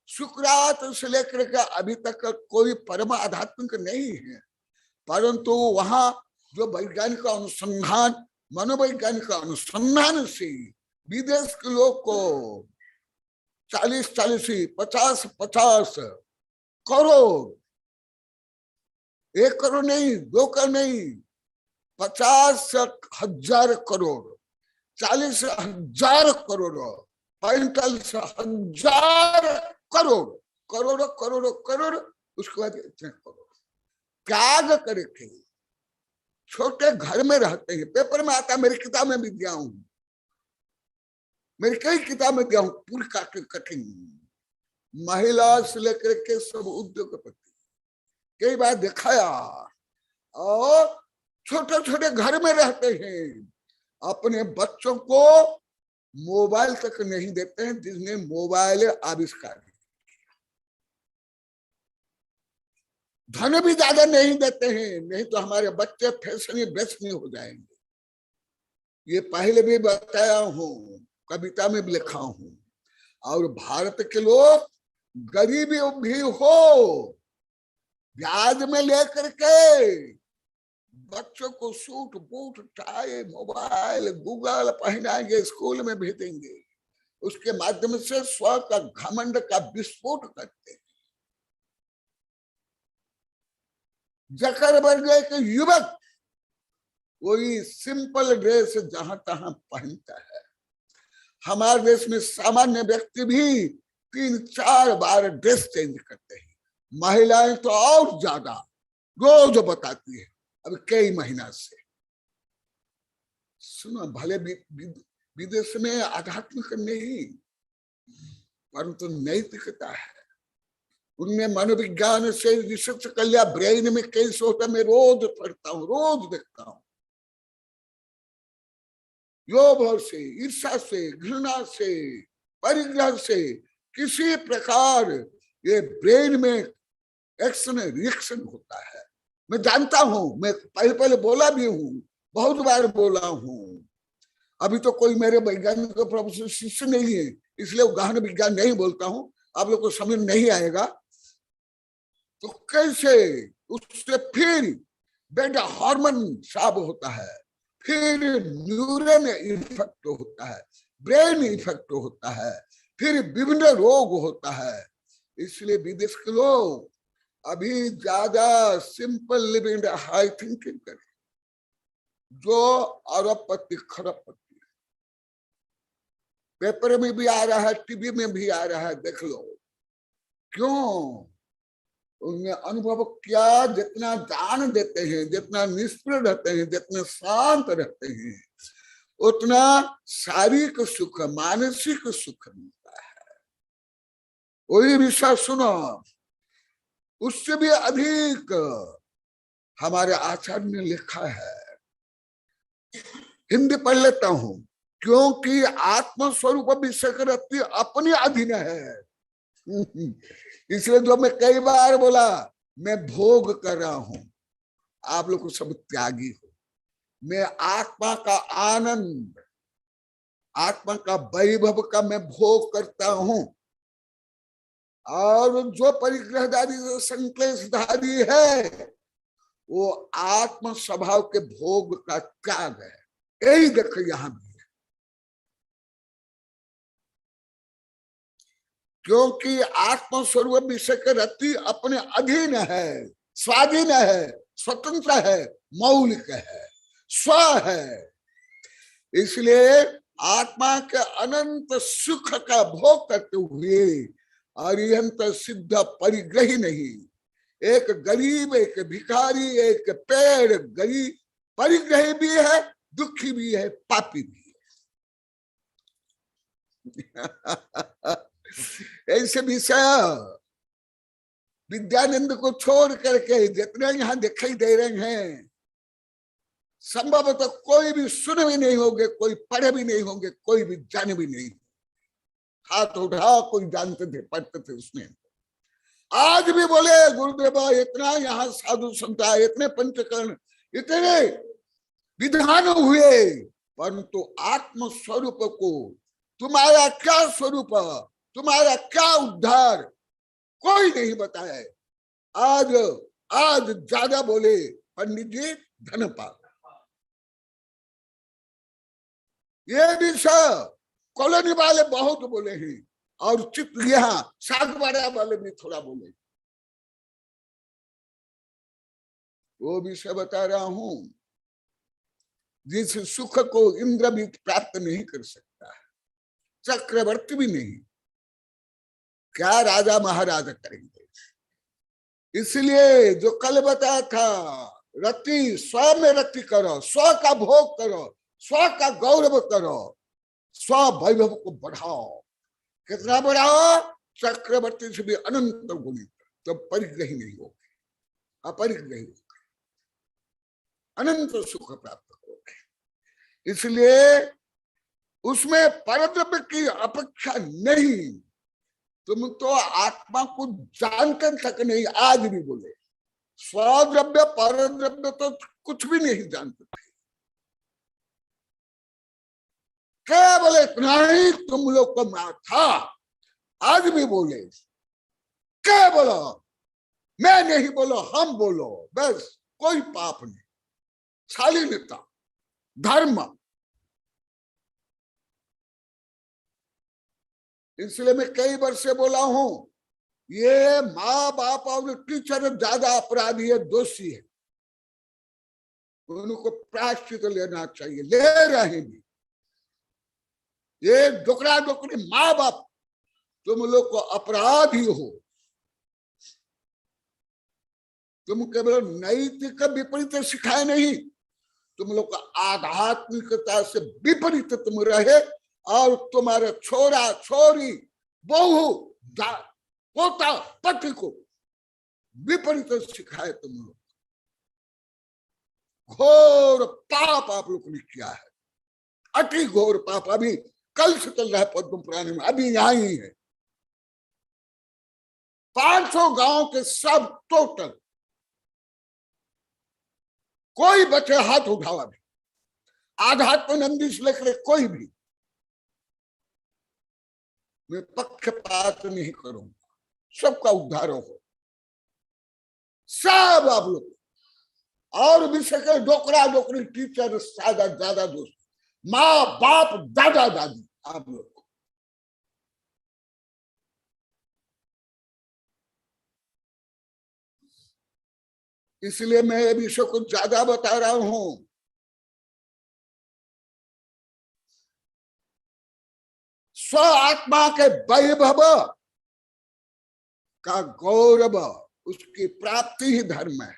सुकरात से लेकर के अभी तक कोई परम आध्यात्मिक नहीं है, परंतु वहां जो वैज्ञानिक अनुसंधान, मनोवैज्ञानिक अनुसंधान से विदेश के लोग को 40-40, 50-50 करोड़, 1 करोड़ नहीं, 2 करोड़ नहीं, 50,000 करोड़, 40,000 करोड़, 45,000 करोड़, करोड़ करोड़ करोड़, उसके बाद इतने करोड़ त्याग करके छोटे घर में रहते हैं। पेपर में आता, मेरी किताब में भी दिया हूं, मेरी कई किताब में दिया हूं, पूरी कठिन महिला से लेकर के सब उद्योगपति, कई बार दिखाया। और छोटे छोटे घर में रहते हैं, अपने बच्चों को मोबाइल तक नहीं देते हैं, जिसने मोबाइल आविष्कार किया। धन भी ज्यादा नहीं देते हैं, नहीं तो हमारे बच्चे फैशन बेचने हो जाएंगे। ये पहले भी बताया हूं, कविता में भी लिखा हूं। और भारत के लोग गरीबी भी हो, ब्याज में लेकर के बच्चों को suit boot tie mobile Google पहनाएंगे, स्कूल में भेजेंगे, उसके माध्यम से स्व का घमंड का विस्फोट करते हैं। जकरबर्ग के युवक वही सिंपल ड्रेस जहां तहां पहनता है। हमारे देश में सामान्य व्यक्ति भी 3-4 बार ड्रेस चेंज करते हैं, महिलाएं तो और ज्यादा, रोज बताती है अब कई महीना से। सुनो, भले विदेश में आध्यात्मिक नहीं, परंतु नैतिकता है उनमें। मनोविज्ञान से रिसर्च कर लिया, ब्रेन में कैसे होता है, मैं रोज पढ़ता हूँ, रोज देखता हूँ। लोभ से, ईर्ष्या से, घृणा से, परिग्रह से किसी प्रकार ये ब्रेन में एक्शन रिएक्शन होता है। मैं जानता हूं, मैं पहले बोला भी हूं, बहुत बार बोला हूं। अभी तो कोई मेरे वैज्ञानिक प्रोफेसर शिष्य नहीं है, इसलिए गहन विज्ञान नहीं बोलता हूं, आप लोग को समझ नहीं आएगा। तो कैसे उससे फिर बेटा हार्मोन साब होता है, फिर न्यूरन इफेक्ट होता है, ब्रेन इफेक्ट होता है, फिर विभिन्न रोग होता है। इसलिए विदेश के लोग अभी ज्यादा सिंपल लिविंग हाई थिंकिंग करें, जो अरबपति खरबपति पेपर में भी आ रहा है, टीवी में भी आ रहा है, देख लो। क्यों? उनने अनुभव किया, जितना दान देते हैं, जितना निष्प्रिय रहते हैं, जितना शांत रहते हैं, उतना शारीरिक सुख, मानसिक सुख मिलता है। वही विषय सुनो, उससे भी अधिक हमारे आचार्य ने लिखा है। हिंदी पढ़ लेता हूं, क्योंकि आत्मस्वरूप विषय अपने अधीन है। इसलिए जो मैं कई बार बोला, मैं भोग कर रहा हूं, आप लोग को सब त्यागी हो। मैं आत्मा का आनंद, आत्मा का वैभव का मैं भोग करता हूं, और जो परिग्रहधारी संक्लेशधारी है वो आत्म स्वभाव के भोग का त्याग है। यही देखो यहां भी, क्योंकि आत्मस्वरूप विषय के रति अपने अधीन है, स्वाधीन है, स्वतंत्र है, मौलिक है, स्व है। इसलिए आत्मा के अनंत सुख का भोग करते हुए अरिहंत सिद्ध परिग्रही नहीं, एक गरीब, एक भिखारी, एक पेड़ गरीब परिग्रही भी है, दुखी भी है, पापी भी है। ऐसे विषय विद्यानंद को छोड़ करके जितने यहाँ दिखाई दे रहे हैं, संभवतः कोई भी सुन भी नहीं होंगे, कोई पढ़े भी नहीं होंगे, कोई भी जाने भी नहीं। हाथ उठा, कोई जानते थे, पढ़ते थे उसमें। आज भी बोले गुरुदेव, इतना यहाँ साधु संत आए, इतने पंचकर्ण, इतने विधान हुए, परंतु आत्म स्वरूप को, तुम्हारा क्या स्वरूप, तुम्हारा क्या उद्धार, कोई नहीं बताया। आज ज्यादा बोले पंडित जी धनपाल, ये विषय कॉलोनी वाले बहुत बोले हैं, और चित्र यहाँ सागवाड़ा वाले भी थोड़ा बोले। वो विषय बता रहा हूं, जिस सुख को इंद्र भी प्राप्त नहीं कर सकता है, चक्रवर्ती भी नहीं, क्या राजा महाराजा करेंगे। इसलिए जो कल बताया था, रति स्व में रति करो, स्व का भोग करो, स्व का गौरव करो, स्व वैभव को बढ़ाओ। कितना बढ़ाओ? चक्रवर्ती से भी अनंत गुणित, तो परिग्रही नहीं होगे, अपरिग्रही होगे, अनंत सुख प्राप्त करोगे। इसलिए उसमें परद्रव्य की अपेक्षा नहीं। तुम तो आत्मा को जानकर तक नहीं, आज भी बोले स्वद्रव्य परद्रव्य तो कुछ भी नहीं जानते थे। केवल इतना ही तुम लोग को मैं था। आज भी बोले केवल मैं नहीं बोलो, हम बोलो, बस कोई पाप नहीं, शालीनता, धर्म। इसलिए मैं कई वर्ष से बोला हूं, ये माँ बाप और टीचर ज्यादा अपराधी है, दोषी है, उनको प्रायश्चित लेना चाहिए, ले रहे भी। ये डुकरा डुकरी माँ बाप तुम लोग को अपराधी हो। तुम केवल नैतिक विपरीत सिखाए नहीं, तुम लोग का आध्यात्मिकता से विपरीत तुम रहे, और तुम्हारे छोरा छोरी बहू पोता पति को विपरीत सिखाए तुम लोग। घोर पाप आप लोग ने किया है, अति घोर पाप। अभी कल से चल रहा है पद्म पुराण में, अभी यहां ही है। 500 गांव के सब टोटल, कोई बचे हाथ उठावा भी, आध्यात्म नंदी से लेकर कोई भी। मैं पक्षपात नहीं करूंगा, सबका उद्धार हो। सब आप लोग, और विषय के डोकरा डोकरी, टीचर, सादा दादा दोस्त, माँ बाप, दादा दादी, आप लोग को। इसलिए मैं ये विषय कुछ ज्यादा बता रहा हूं। स्व आत्मा के वैभव का गौरव, उसकी प्राप्ति ही धर्म है।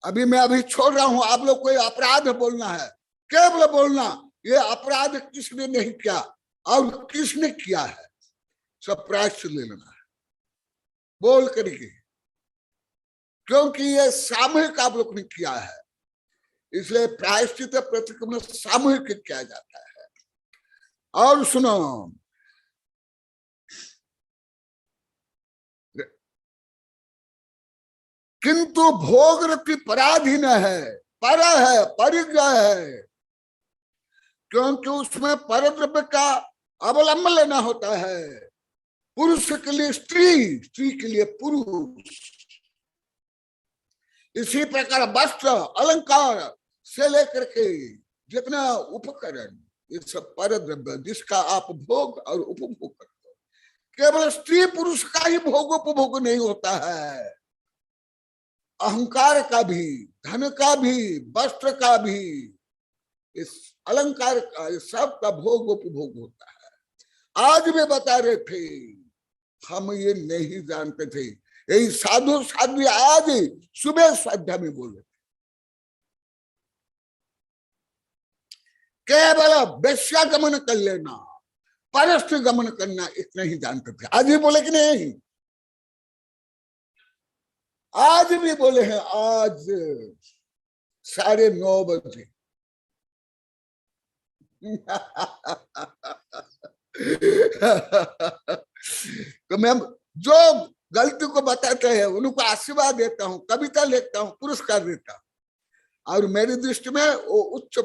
अभी मैं छोड़ रहा हूं, आप लोग कोई अपराध बोलना है, केवल बोलना ये अपराध किसने नहीं किया और किसने किया है, सब प्रायश्चित ले लेना है बोल करके, क्योंकि ये सामूहिक आप लोग ने किया है, इसलिए प्रायश्चित प्रतिक्रमण सामूहिक किया जाता है। और सुनो, किंतु भोग रति पराधीन है, पर है, परिग्रह है, क्योंकि उसमें परद्रव्य का अवलंबन लेना होता है। पुरुष के लिए स्त्री, स्त्री के लिए पुरुष। इसी प्रकार वस्त्र, अलंकार से लेकर के जितना उपकरण, ये सब परद्रव्य जिसका आप भोग और उपभोग करते हो। केवल स्त्री पुरुष का ही भोग उपभोग नहीं होता है, अहंकार का भी, धन का भी, वस्त्र का भी, इस अलंकार का, इस सब का भोग उपभोग होता है। आज भी बता रहे थे, हम ये नहीं जानते थे, यही साधु साध्वी आज सुबह स्वाध्याय में बोले, केवल वेश्यागमन कर लेना, परस्थ गमन करना, इतना ही जानते थे। आज भी बोले कि नहीं? आज भी बोले हैं, आज 9:30 बजे। तो मैं जो गलती को बताते हैं उनको आशीर्वाद देता हूँ, कविता लिखता हूँ, पुरस्कार देता हूँ, और मेरी दृष्टि में वो उच्च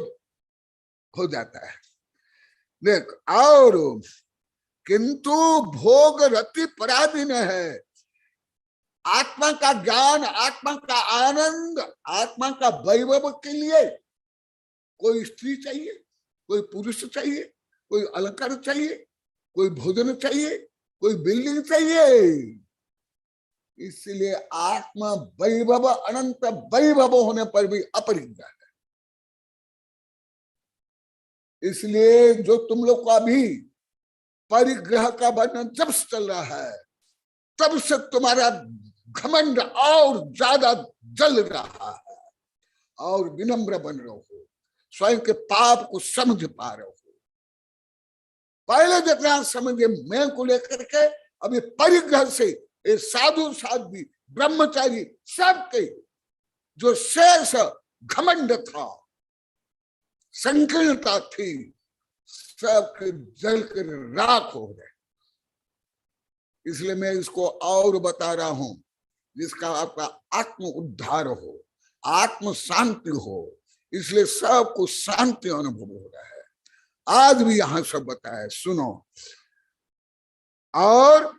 हो जाता है। देख, और किंतु भोग रति पराधीन है। आत्मा का ज्ञान, आत्मा का आनंद, आत्मा का वैभव के लिए कोई स्त्री चाहिए, कोई पुरुष चाहिए, कोई अलंकार चाहिए, कोई भोजन चाहिए, कोई बिल्डिंग चाहिए। इसलिए आत्मा वैभव, अनंत वैभव होने पर भी अपरिग्रह है। इसलिए जो तुम लोग का भी परिग्रह का वर्णन जब से चल रहा है, तब से तुम्हारा घमंड और ज्यादा जल रहा है, और विनम्र बन रहे हो, स्वयं के पाप को समझ पा रहे हो। पहले जितना समझे मैं को लेकर के, अभी परिग्रह से ये साधु साध्वी ब्रह्मचारी सबके जो शेष घमंड था, संकीर्णता थी, सबके जल कर राख हो गए। इसलिए मैं इसको और बता रहा हूं, जिसका आपका आत्म उद्धार हो, आत्म शांति हो, इसलिए सबको शांति अनुभव हो रहा है। आज भी यहां सब बताया, सुनो। और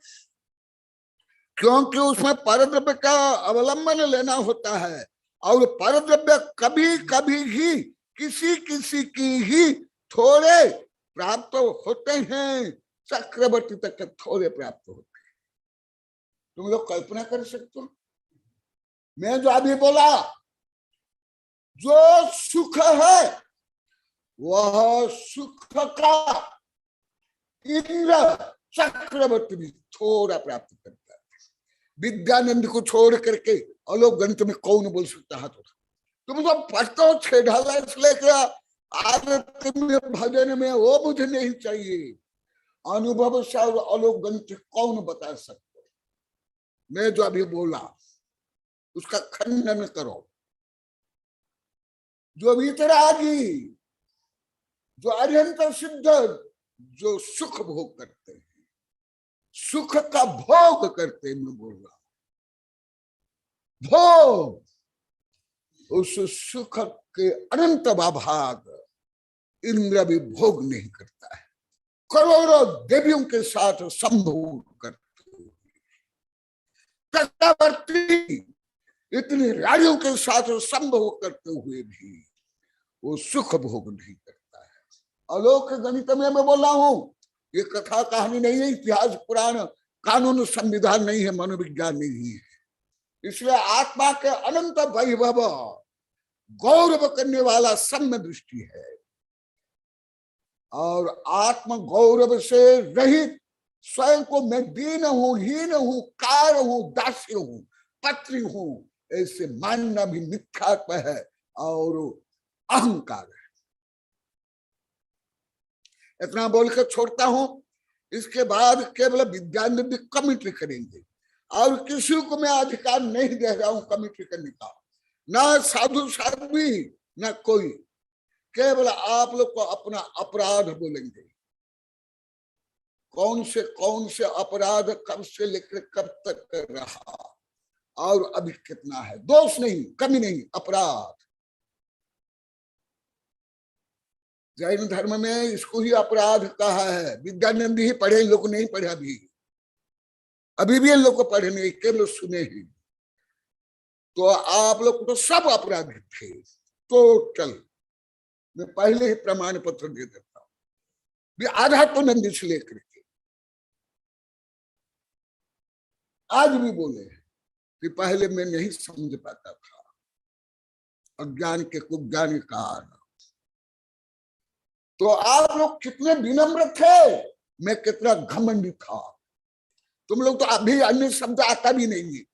क्योंकि उसमें परद्रव्य का अवलंबन लेना होता है, और परद्रव्य कभी कभी ही किसी किसी की ही थोड़े प्राप्त होते हैं, चक्रवर्ती तक के थोड़े प्राप्त होते हैं। तुम लोग कल्पना कर सकते हो, मैं जो अभी बोला, जो सुख है वह सुख का इंद्र चक्रवर्ती भी थोड़ा प्राप्त करता है। विद्यानंद को छोड़ करके अलोक गणित में कौन बोल सकता है? तुम तो पढ़ते हो 6 ढाला, इसलिए आरती में, भजन में वो मुझे नहीं चाहिए। अनुभव से और अलोक गणित कौन बता सकते? मैं जो अभी बोला उसका खंडन करो। जो वीतरागी, जो अरिहंत सिद्ध, जो सुख भोग करते हैं, सुख का भोग करते हैं, मैं बोल रहा हूं भोग, उस सुख के अनंत भाग इंद्र भी भोग नहीं करता है, करोड़ों देवियों के साथ संभोग करते हुए, चक्रवर्ती इतनी रानियों के साथ संभोग करते हुए भी वो सुख भोग नहीं करता है। अलौकिक गणित में मैं बोल रहा हूं, ये कथा कहानी नहीं है, इतिहास पुराण कानून संविधान नहीं है, मनोविज्ञान नहीं है। इसलिए आत्मा के अनंत वैभव गौरव करने वाला सम्य दृष्टि है, और आत्म गौरव से रहित स्वयं को मैं दीन हूं, हीन हूं, कार हूं, दासी हूं, पत्री हूं, ऐसे मानना भी मिथ्यात्व है और अहंकार है। इतना बोलकर छोड़ता हूं। इसके बाद केवल विद्यानंद कमेंट्री करेंगे, और किसी को मैं अधिकार नहीं दे रहा हूं कमेंट्री करने का, ना साधु साध्वी ना कोई, केवल आप लोग को अपना अपराध बोलेंगे। कौन से अपराध कब से लेकर कब तक कर रहा और अभी कितना है, दोष नहीं, कमी नहीं, अपराध। जैन धर्म में इसको ही अपराध कहा है। विद्यानंद ही पढ़े, इन लोग नहीं पढ़े अभी भी इन लोग को पढ़े नहीं, केवल सुने ही। तो आप लोग तो सब अपराधी थे टोटल। मैं पहले ही प्रमाण पत्र दे देता हूं, आधा तो नंदी से लेकर के आज भी बोले कि पहले मैं नहीं समझ पाता था, अज्ञान के कुज्ञान कारण। तो आप लोग कितने विनम्र थे, मैं कितना घमंडी था। तुम लोग तो अभी अन्य शब्द आता भी नहीं है,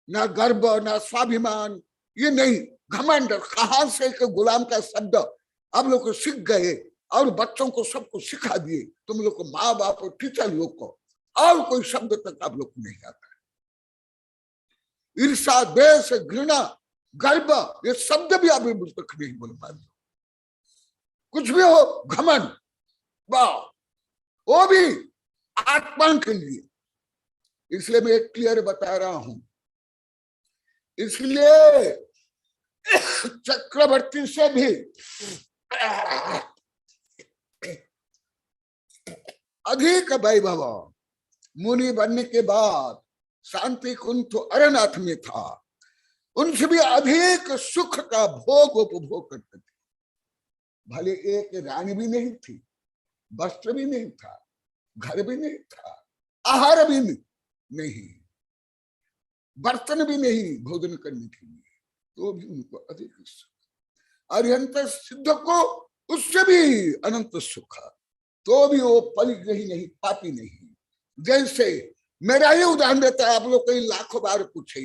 ना गर्व ना स्वाभिमान, ये नहीं, घमंड। कहां से एक गुलाम का शब्द आप लोग को सीख गए और बच्चों को सबको सिखा दिए। तुम लोग को माँ बाप और टीचर लोग को और कोई शब्द तक आप लोग को नहीं आता है। ईर्षा, द्वेष, घृणा, गर्व, ये शब्द भी आप तक नहीं बोल पाते। कुछ भी हो, घमंड, वाह, वो भी आत्मा के लिए। इसलिए मैं एक क्लियर बता रहा हूं। इसलिए चक्रवर्ती से भी अधिक वैभव मुनि बनने के बाद शांति कुंठ अरनाथ में था, उनसे भी अधिक सुख का भोग उपभोग करते थे। भले एक रानी भी नहीं थी, वस्त्र भी नहीं था, घर भी नहीं था, आहार भी नहीं, बर्तन भी नहीं भोजन करने के लिए, तो भी उनको अधिक सुख। अरिहंत सिद्ध को उससे भी अनंत सुख, तो भी वो परिग्रही नहीं, पापी नहीं। जैसे मेरा ही उदाहरण देता है, आप लोग कई लाखों बार पूछे,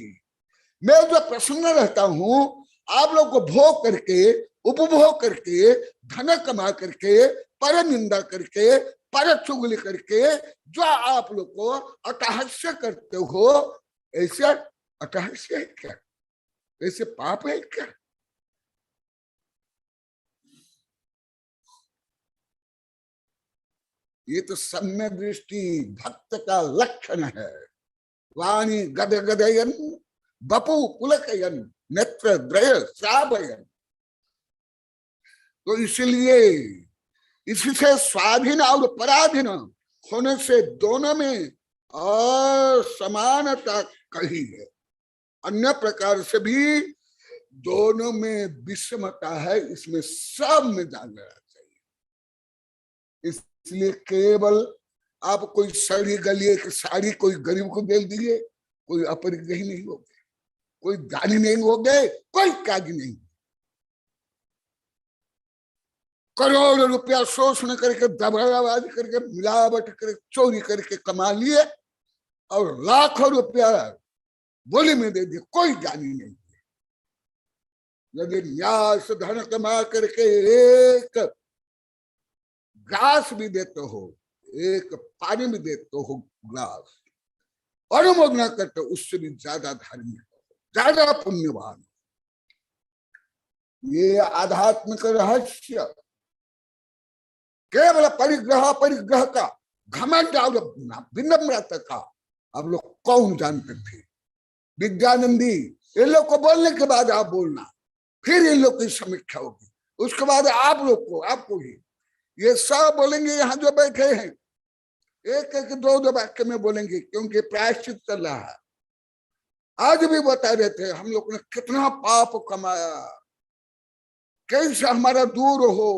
मैं जो प्रसन्न रहता हूं, आप लोग को भोग करके, उपभोग करके, धन कमा करके, पर निंदा करके, पर चुगली करके जो आप लोग को अटहास्य करते हो, ऐसे अटहास्य है क्या? ऐसे पाप है क्या? ये तो सम्य दृष्टि भक्त का लक्षण है। वाणी गद गदयन, बपु पुलकयन, नेत्र द्रय श्रावयन। तो इसलिए इससे स्वाधीन और पराधीन होने से दोनों में असमानता कही है। अन्य प्रकार से भी दोनों में विषमता है, इसमें सब में जान लेना चाहिए। इसलिए केवल आप कोई साड़ी गलिए कि साड़ी कोई गरीब को दे दिए, कोई अपरिग्रही नहीं हो गए, कोई दानी नहीं हो गए, कोई काजी नहीं। करोड़ रुपया शोषण करके, दबाबाजी करके, मिलावट करके, चोरी करके कमा लिए और लाखों रुपया बोली में दे दिए, कोई ज्ञानी नहीं। यदि न्याय से धन कमा करके एक ग्लास भी देते हो, एक पानी भी देते हो ग्लास, अनुमोदना करते हो, उससे भी ज्यादा धार्मिक हो, ज्यादा पुण्यवान। ये आध्यात्मिक रहस्य केवल परिग्रह का, घमंड और विनम्रता का आप लोग कौन जानते थे? विद्यानंदी इन लोग को बोलने के बाद आप बोलना, फिर इन लोग की समीक्षा होगी, उसके बाद आप लोग को, आपको ही ये सब बोलेंगे यहाँ जो बैठे हैं, एक एक दो दो वाक्य में बोलेंगे, क्योंकि प्रायश्चित चल रहा है। आज भी बता रहे थे हम लोग ने कितना पाप कमाया, कैसे हमारा दूर हो,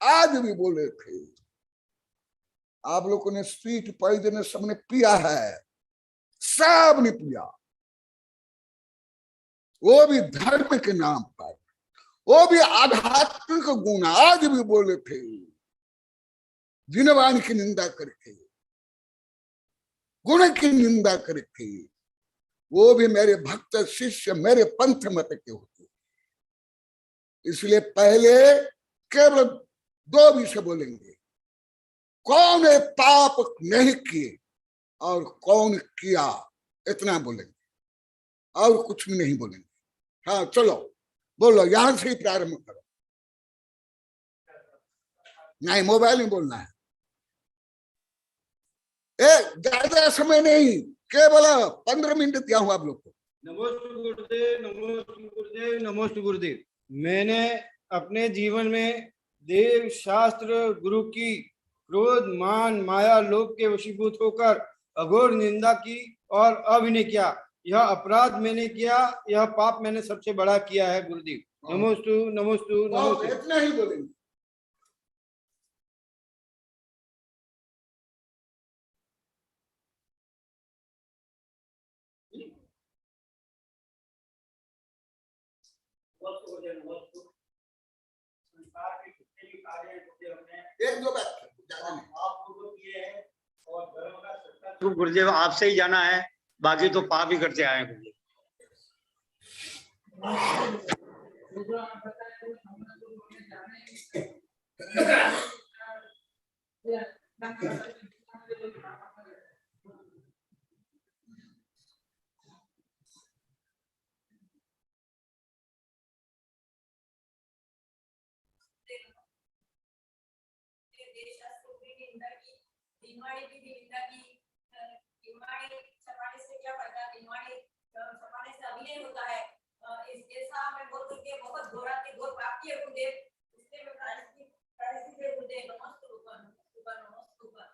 आज भी बोले थे। आप लोगों ने स्वीट पॉइजन सबने पिया है, सब ने पिया, वो भी धर्म के नाम पर, वो भी आध्यात्मिक गुण। आज भी बोले थे जिनवान की निंदा करके, गुण की निंदा करके, वो भी मेरे भक्त शिष्य मेरे पंथ मत के होते। इसलिए पहले केवल दो विषय बोलेंगे, कौन ने पाप नहीं किए और कौन किया, इतना बोलेंगे, और कुछ भी नहीं बोलेंगे। हाँ चलो बोलो, यहां से ही प्रारंभ करो। नहीं, मोबाइल में बोलना है। ज्यादा समय नहीं, केवल 15 मिनट दिया हूं आप लोग को। नमोस्तु गुरुदेव, नमोस्तु गुरुदेव, नमोस्तु गुरुदेव। मैंने अपने जीवन में देव शास्त्र गुरु की क्रोध मान माया लोभ के वशीभूत होकर अघोर निंदा की और अभिनय किया। यह अपराध मैंने किया, यह पाप मैंने सबसे बड़ा किया है गुरुदेव। नमोस्तु नमोस्तु नमोस्तु। इतना ही बोलेंगे। एक दो बात गुरुदेव आपसे ही जाना है, बाकी तो पाप ही करते आए हैं गुरुदेव। दिनवाणी की भी निंदा की। दिनवाणी समाने से क्या फायदा, दिनवाणी समाने से अभिनय होता है। ऐसा मैं बोल करके बहुत घोर पाप किए गुरुदेव, इसलिए मैं प्रायश्चित है गुरुदेव। नमस्ते ऊपर नमस्ते ऊपर।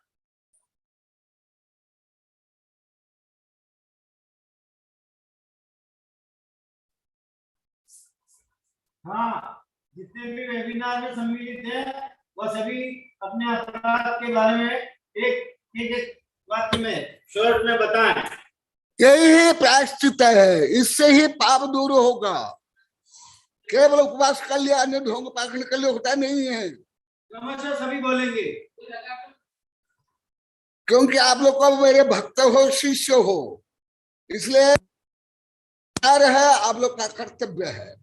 हाँ, जितने भी वेबिनार में सम्मिलित हैं वह सभी अपने अपराध के बारे में एक वाक्य में शॉर्ट में बताएं। यही प्रायश्चित है, इससे ही पाप दूर होगा। केवल उपवास कर लिया, अन्य ढोंग पाखंड कर लिया होता नहीं है। क्रमशः सभी बोलेंगे, क्योंकि आप लोग को मेरे भक्त हो, शिष्य हो, इसलिए है आप लोग का कर्तव्य है।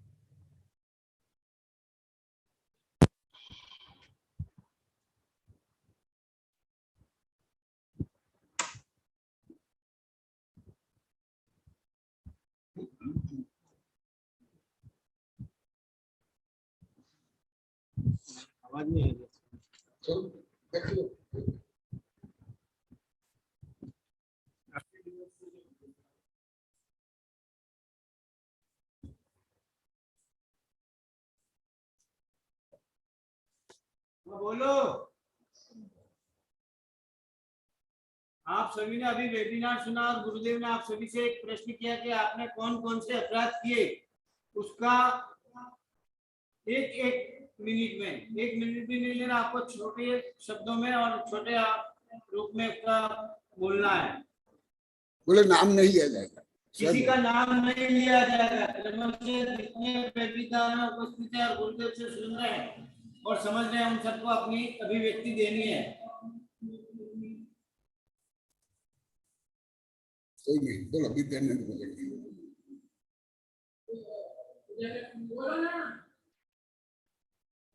आवाज नहीं है। बोलो, आप सभी ने अभी वेबिनार सुना और गुरुदेव ने आप सभी से एक प्रश्न किया कि आपने कौन कौन से अपराध किए। उसका एक मिनट भी नहीं लेना, आपको छोटे शब्दों में और छोटे रूप में उसका बोलना है। बोले नाम नहीं लिया जाएगा, किसी का नाम नहीं लिया जाएगा। जितने वेबिनार में उपस्थित है और गुरुदेव से सुन रहे हैं और समझ रहे हैं, उन सबको अपनी अभिव्यक्ति देनी है। कोई नहीं, बोलो विद्यानंद बोलेंगे। बोलो ना,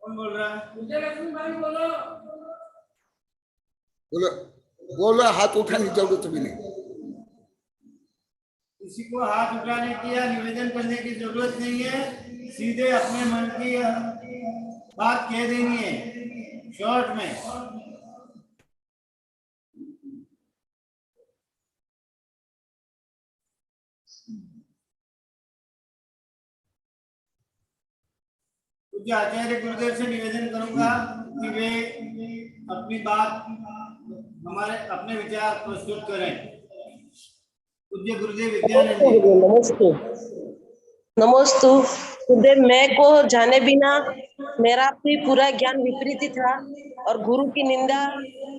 कौन बोल रहा है? विजयलक्ष्मी भाई बोलो। बोलो बोलो, हाथ उठाने की जरूरत भी नहीं। किसी को हाथ उठाने की या निवेदन करने की जरूरत नहीं है, सीधे अपने मन की बात कह देनी है शॉर्ट में। पूज्य आचार्य गुरुदेव से निवेदन करूंगा कि वे अपनी बात हमारे अपने विचार प्रस्तुत करें। पूज्य गुरुदेव विद्यानंद जी। नमस्ते नमस्तु गुरुदेव। मैं को जाने बिना मेरा भी पूरा ज्ञान विपरीत ही था और गुरु की निंदा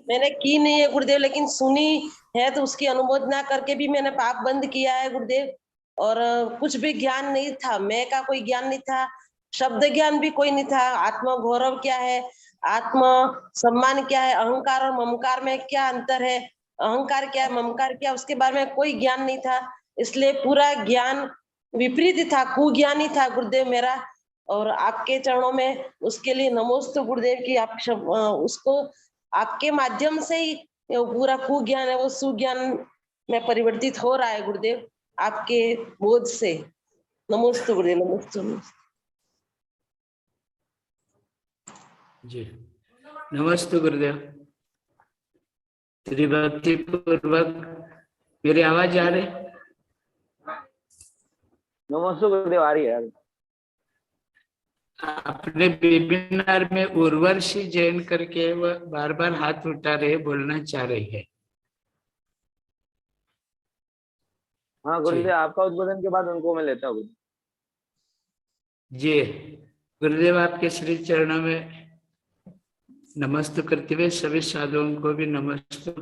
मैंने की नहीं है गुरुदेव, लेकिन सुनी है तो उसकी अनुमोदना करके भी मैंने पाप बंद किया है गुरुदेव। और कुछ भी ज्ञान नहीं था, मैं का कोई ज्ञान नहीं था, शब्द ज्ञान भी कोई नहीं था। आत्म गौरव क्या है, आत्म सम्मान क्या है, अहंकार और ममकार में क्या अंतर है, अहंकार क्या है, ममकार क्या, उसके बारे में कोई ज्ञान नहीं था। इसलिए पूरा ज्ञान विपरीत था, कुज्ञानी था गुरुदेव मेरा। और आपके चरणों में उसके लिए नमोस्तु गुरुदेव की आप उसको आपके माध्यम से ही वो पूरा कुज्ञान है वो सुज्ञान में परिवर्तित हो रहा है गुरुदेव, आपके बोध से। नमोस्तु गुरुदेव, नमोस्तु। जी नमस्ते गुरुदेव। त्रिभक्ति पूर्वक मेरी आवाज आ रही? नमस्ते गुरुदेव, आ रही है। अपने वेबिनार में उर्वशी जैन करके वो बार बार हाथ उठा रहे, बोलना चाह रही है। हाँ गुरुदेव, आपका उद्बोधन के बाद उनको मैं लेता हूँ। जी गुरुदेव, आपके श्री चरणों में नमस्ते करते हुए सभी साधुओं को भी नमस्ते।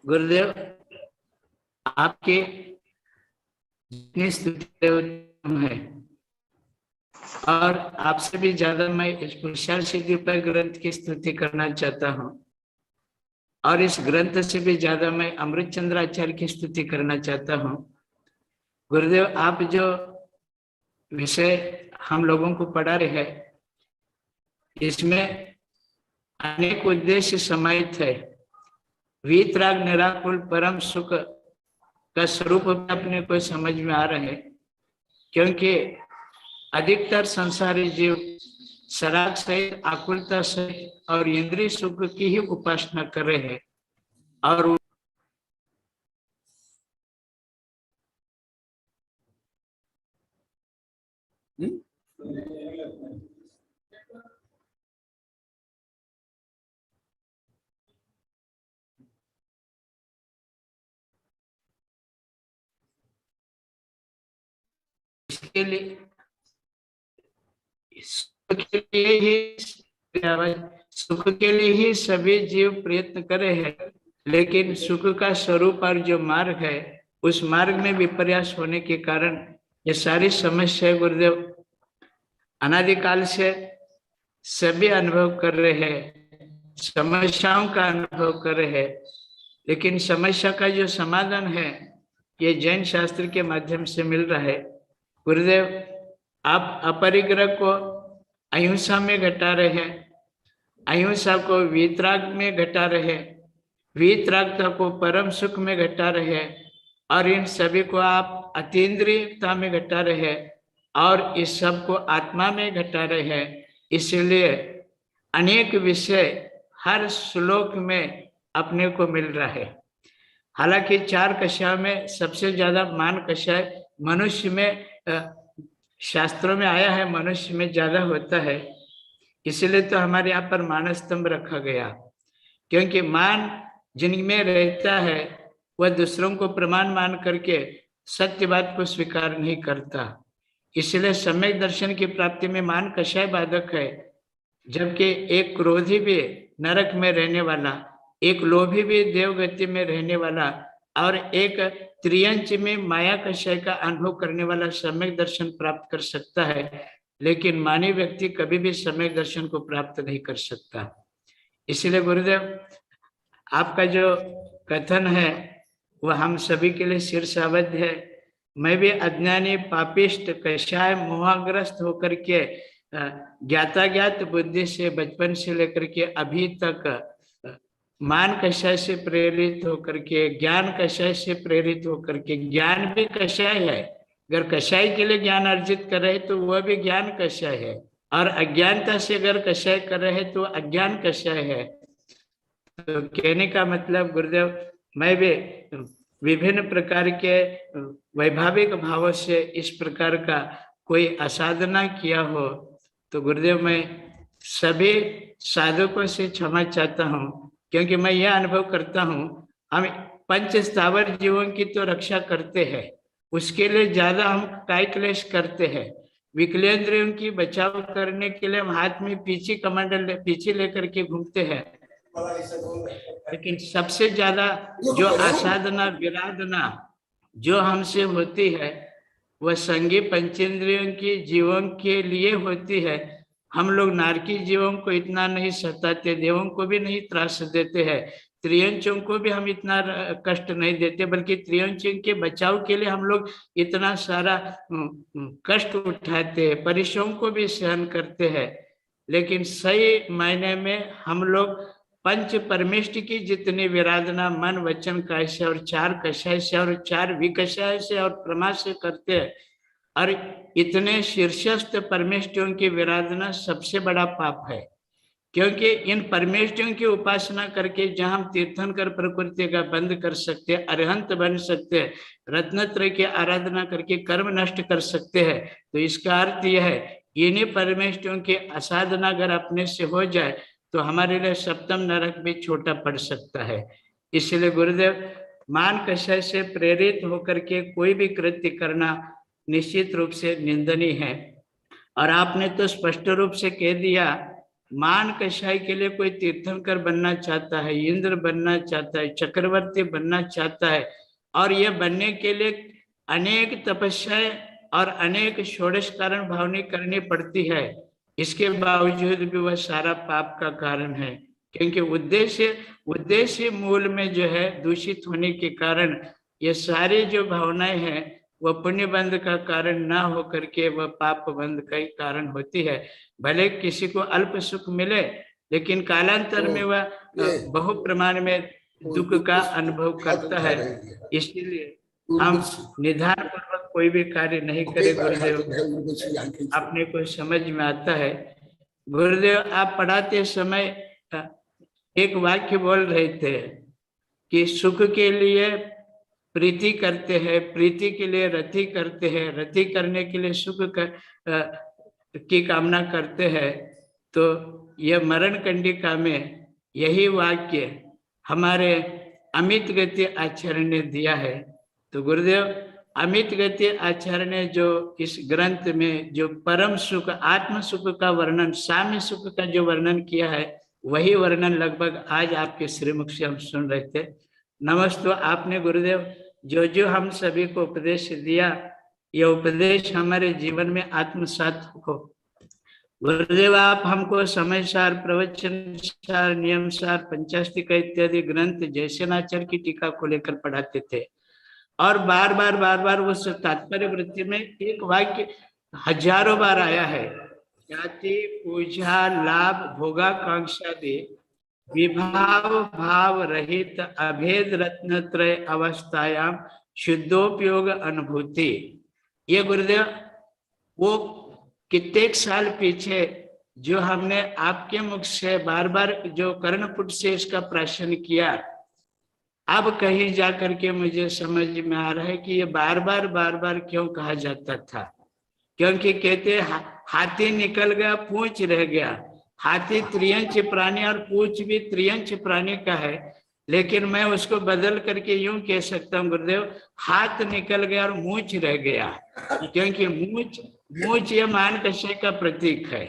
गुरुदेव, आपके जितनी स्तुति है और आपसे भी ज्यादा मैं इस पुरुषार्थ सिद्धि पर ग्रंथ की स्तुति करना चाहता हूँ, और इस ग्रंथ से भी ज्यादा मैं अमृत चंद्र आचार्य की स्तुति करना चाहता हूँ। गुरुदेव, आप जो विषय हम लोगों को पढ़ा रहे हैं, इसमें अनेक उद्देश्य समाहित है। वीतराग निराकुल परम सुख का स्वरूप अपने को समझ में आ रहा है, क्योंकि अधिकतर संसारी जीव सराग सहित, आकुलता सहित और इंद्रिय सुख की ही उपासना कर रहे हैं। और इसके लिए सुख के लिए ही सभी जीव प्रयत्न कर रहे हैं, लेकिन सुख का स्वरूप और जो मार्ग है, उस मार्ग में विपर्यास होने के कारण ये सारी समस्या गुरुदेव अनादिकाल से सभी अनुभव कर रहे हैं, समस्याओं का अनुभव कर रहे हैं। लेकिन समस्या का जो समाधान है, ये जैन शास्त्र के माध्यम से मिल रहा है। गुरुदेव, आप अपरिग्रह को अहिंसा में घटा रहे हैं, अहिंसा को वीतराग में घटा रहे, वीतरागता को परम सुख में घटा रहे, और इन सभी को आप अतीन्द्रियता में घटा रहे और इस सब को आत्मा में घटा रहे हैं। इसलिए अनेक विषय हर श्लोक में अपने को मिल रहा है। हालांकि 4 कषाय में सबसे ज्यादा मान कषाय मनुष्य में शास्त्रों में आया है, मनुष्य में ज्यादा होता है। इसलिए तो हमारे यहाँ पर मान स्तंभ रखा गया, क्योंकि मान जिनमें रहता है वह दूसरों को प्रमाण मान करके सत्य बात को स्वीकार नहीं करता। इसलिए सम्यक दर्शन की प्राप्ति में मान कषाय बाधक है, जबकि एक क्रोधी भी नरक में रहने वाला, एक लोभी भी देवगति में रहने वाला, और एक त्रियंच में माया कषाय का अनुभव करने वाला सम्यक दर्शन प्राप्त कर सकता है, लेकिन मानव व्यक्ति कभी भी सम्यक दर्शन को प्राप्त नहीं कर सकता। इसलिए गुरुदेव, आपका जो कथन है वह हम सभी के लिए शीर्षावध है। मैं भी अज्ञानी, पापिष्ट, कषाय, मोहग्रस्त होकर के ज्ञाता ज्ञात बुद्धि से बचपन से लेकर के अभी तक मान कषाय से प्रेरित होकर के, ज्ञान कषाय से प्रेरित होकर के, ज्ञान भी कषाय है। अगर कषाय के लिए ज्ञान अर्जित कर रहे तो वह भी ज्ञान कषाय है, और अज्ञानता से अगर कषाय कर रहे तो अज्ञान कषाय है। तो कहने का मतलब गुरुदेव, मैं भी विभिन्न प्रकार के वैभाविक भावों से इस प्रकार का कोई असाधना किया हो तो गुरुदेव मैं सभी साधकों से क्षमा चाहता हूँ, क्योंकि मैं यह अनुभव करता हूँ हम पंच स्थावर जीवों की तो रक्षा करते हैं, उसके लिए ज्यादा हम काय क्लेश करते हैं। विकलेंद्रियों की बचाव करने के लिए हम हाथ में पीछे कमंडल पीछे लेकर के घूमते हैं, लेकिन सबसे ज्यादा जो आसाधना विराधना जो हमसे होती है वह संगी पंचेंद्रियों की जीवों के लिए होती है। हम लोग नारकी जीवों को इतना नहीं सताते, देवों को भी नहीं त्रास देते हैं, त्रियंचों को भी हम इतना कष्ट नहीं देते, बल्कि त्रियंचों के बचाव के लिए हम लोग इतना सारा कष्ट उठाते हैं, परिश्रम को भी सहन करते हैं। लेकिन सही मायने में हम लोग पंच परमेष्ठ की जितनी विराधना मन वचन काय से और 4 कषाय से और 4 विकषाय से और प्रमा से करते हैं, और इतने शीर्षस्थ परमेष्ठियों की विराधना सबसे बड़ा पाप है, क्योंकि इन परमेष्ठियों की उपासना करके जहां हम तीर्थंकर प्रकृति का बंद कर सकते हैं, अरहंत बन सकते हैं, रत्नत्रय की आराधना करके कर्म नष्ट कर सकते हैं, तो इसका अर्थ यह है इन्हीं परमेष्ठियों की असाधना अगर अपने से हो जाए तो हमारे लिए सप्तम नरक भी छोटा पड़ सकता है। इसलिए गुरुदेव मान कषाय से प्रेरित होकर के कोई भी कृत्य करना निश्चित रूप से निंदनीय है। और आपने तो स्पष्ट रूप से कह दिया मान कषाय के लिए कोई तीर्थंकर बनना चाहता है, इंद्र बनना चाहता है, चक्रवर्ती बनना चाहता है, और यह बनने के लिए अनेक तपस्याएं और अनेक षोडश कारण भावनी करनी पड़ती है, इसके बावजूद भी वह सारा पाप का कारण है, क्योंकि उद्देश्य मूल में जो है दूषित होने के कारण ये सारी जो भावनाएं हैं वह पुण्य बंध का कारण ना हो करके वह पाप बंध का ही कारण होती है। भले किसी को अल्प सुख मिले लेकिन कालांतर में वह बहु प्रमाण में दुख का अनुभव करता है। इसलिए हम निधान पूर्वक कोई भी कार्य नहीं करे गुरुदेव, अपने को समझ में आता है। गुरुदेव आप पढ़ाते समय एक वाक्य बोल रहे थे कि सुख के लिए प्रीति करते हैं, प्रीति के लिए रति करते हैं, रति करने के लिए सुख की कामना करते हैं। तो यह मरण कंडिका में यही वाक्य हमारे अमित गति आचार्य ने दिया है। तो गुरुदेव अमित गति आचार्य ने जो इस ग्रंथ में जो परम सुख आत्म सुख का वर्णन, साम्य सुख का जो वर्णन किया है वही वर्णन लगभग आज आपके श्रीमुख से हम सुन रहे थे। नमस्ते। आपने गुरुदेव जो जो हम सभी को उपदेश दिया, यह उपदेश हमारे जीवन में आत्मसात हो। गुरुदेव आप हमको समय सार, प्रवचन सार, नियम सार, पंचास्तिका इत्यादि ग्रंथ जयसेनाचार्य की टीका को लेकर पढ़ाते थे, और बार बार उस तात्पर्य वृत्ति में एक वाक्य हजारों बार आया है, जाति पूजा लाभ भोगाकांक्षा दे विभाव भाव रहित अभेद रत्नत्रय अवस्थायाम शुद्धोपयोग अनुभूति। ये गुरुदेव वो कितने साल पीछे जो हमने आपके मुख से बार बार जो कर्णपुट से इसका प्राशन किया, अब कहीं जा करके मुझे समझ में आ रहा है कि ये बार बार क्यों कहा जाता था। क्योंकि कहते हाथी निकल गया पूंछ रह गया। हाथी त्रियंच प्राणी और पूंछ भी त्रियंच प्राणी का है, लेकिन मैं उसको बदल करके यूं कह सकता हूँ गुरुदेव, हाथ निकल गया और मूंछ रह गया। क्योंकि मूंछ ये मान कषाय का प्रतीक है।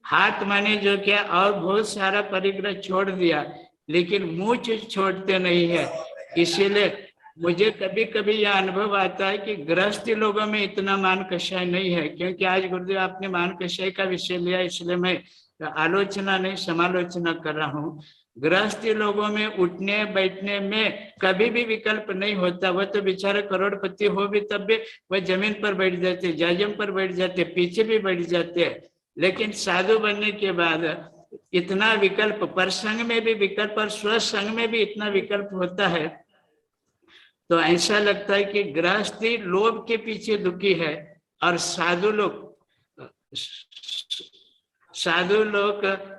हाथ माने जो क्या और बहुत सारा परिग्रह छोड़ दिया, लेकिन मूंछ छोड़ते नहीं है। इसीलिए मुझे कभी कभी यह अनुभव आता है कि गृहस्थी लोगों में इतना मान कषाय नहीं है। क्योंकि आज गुरुदेव आपने मान कषाय का विषय लिया, इसलिए मैं आलोचना नहीं समालोचना कर रहा हूँ। गृहस्थी लोगों में उठने बैठने में कभी भी विकल्प नहीं होता। वह तो बेचारे करोड़पति हो भी तब भी वह जमीन पर बैठ जाते, जाजम पर बैठ जाते, पीछे भी बैठ जाते। लेकिन साधु बनने के बाद इतना विकल्प, परसंग में भी विकल्प और स्वसंग में भी इतना विकल्प होता है, तो ऐसा लगता है कि गृहस्थी लोभ के पीछे दुखी है और साधु लोग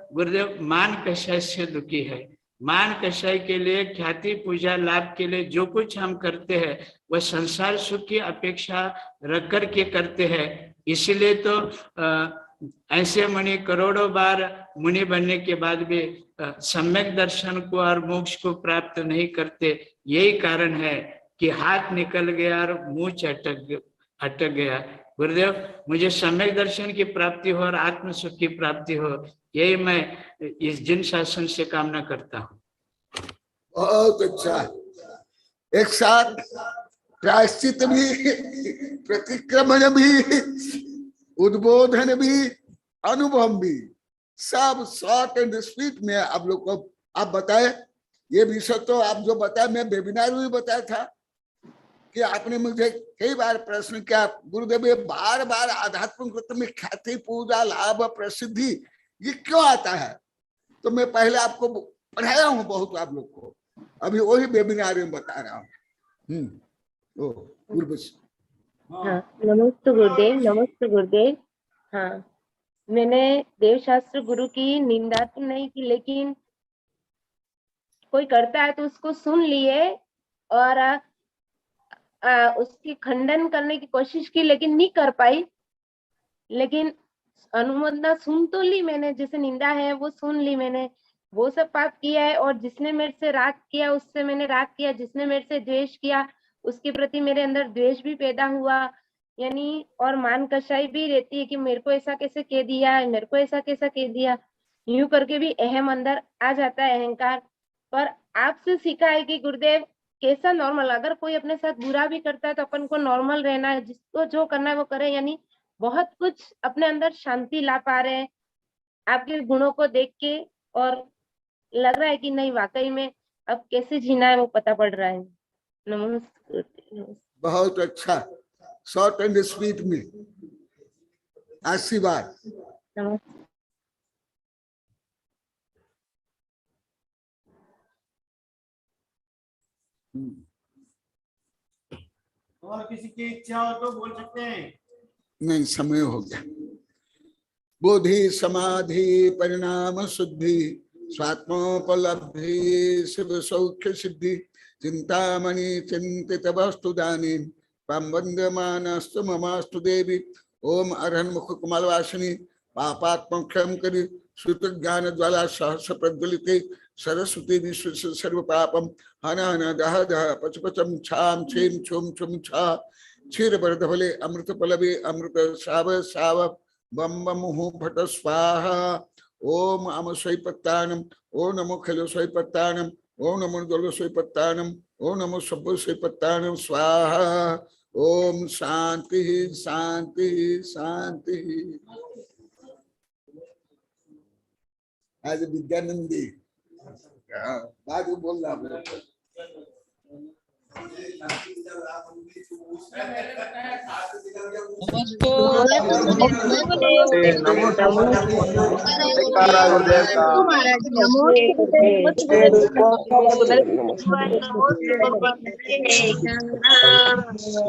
गुरुदेव मान कषाय से दुखी है। मान कषाय के लिए, ख्याति पूजा लाभ के लिए जो कुछ हम करते हैं वह संसार सुख की अपेक्षा रख कर के करते हैं। इसीलिए तो ऐसे मुनि करोड़ों बार मुनि बनने के बाद भी सम्यक दर्शन को और मोक्ष को प्राप्त नहीं करते। यही कारण है कि हाथ निकल गया और मुंह अटक गया। गुरुदेव, मुझे सम्यक दर्शन की प्राप्ति हो और आत्म सुख की प्राप्ति हो, यही मैं इस जिन शासन से कामना करता हूँ। बहुत अच्छा। एक साथ प्रायश्चित भी, प्रतिक्रमण भी, उद्बोधन भी, अनुभव भी, सब शॉर्ट एंड स्वीट में आप लोग को आप बताए। ये विषय तो आप जो बताए, मैं वेबिनार में बताया था कि आपने मुझे कई बार प्रश्न किया, गुरुदेव ये बार बार आध्यात्मिक में ख्याति, पूजा, लाभ, प्रसिद्धि ये क्यों आता है? तो मैं पहले आपको पढ़ाया हूँ बहुत आप लोग को, अभी वही वेबिनार में बता रहा हूँ। हाँ, नमस्ते गुरुदेव, नमस्ते गुरुदेव। हाँ, मैंने देवशास्त्र गुरु की निंदा तो नहीं की, लेकिन कोई करता है तो उसको सुन लिए और उसकी खंडन करने की कोशिश की, लेकिन नहीं कर पाई। लेकिन अनुमोदना सुन तो ली मैंने, जैसे निंदा है वो सुन ली मैंने, वो सब पाप किया है। और जिसने मेरे से राग किया उससे मैंने राग किया, जिसने मेरे से द्वेष किया उसके प्रति मेरे अंदर द्वेष भी पैदा हुआ, यानी और मान कषाई भी रहती है कि मेरे को ऐसा कैसे कह दिया, मेरे को ऐसा कैसा कह दिया, यूं करके भी अहम अंदर आ जाता है, अहंकार। पर आपसे सीखा है कि गुरुदेव कैसा नॉर्मल, अगर कोई अपने साथ बुरा भी करता है तो अपन को नॉर्मल रहना है, जिसको जो करना है वो करे। यानी बहुत कुछ अपने अंदर शांति ला पा रहे हैं आपके गुणों को देख के, और लग रहा है कि नहीं वाकई में अब कैसे जीना है वो पता पड़ रहा है। नमस्ते। बहुत अच्छा, शॉर्ट एंड स्वीट में आशीर्वाद। और किसी की इच्छा हो तो बोल सकते हैं। नहीं, समय हो गया। बुद्धि समाधि परिणाम शुद्धि स्वात्मोपलब्धि शिव सौख्य सिद्धि चिंतामणि चिंतित वस्तु दानी तम वंद्यमानस्तु ममास्तु देवी। ओम अरहन मुख कमलवासिनी पापात्म क्षम करी श्रुत ज्ञान ज्वाला सहस प्रज्वलिते सरस्वती विश्व सर्व पापम हन हन दह दह पच पचम छाम छेम छुम छुम छा क्षीर बरधफले अमृत पलवे अमृत साव साव बम बम हूँ भट स्वाहा। ओम अम स्वैपत्तानम, ओ नमो खलो स्वैपत्तानम, ओ नमो जलो स्वैपत्तानम, ओ नमो सब्बो स्वैपत्तानम स्वाहा। ओम शांति शांति शांति। आज विद्यानंदी बात बोल रहा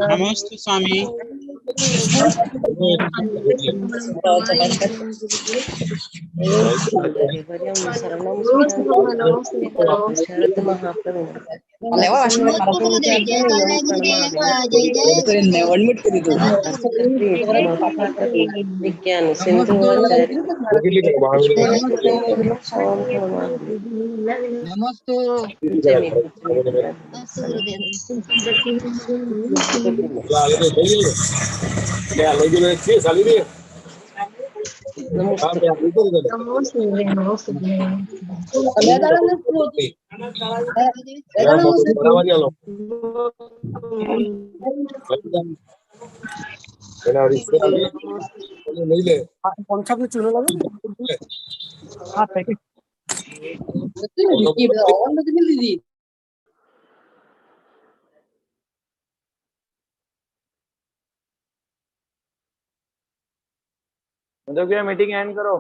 नमस्ते स्वामी। विज्ञान सिंधु मीटिंग एंड करो।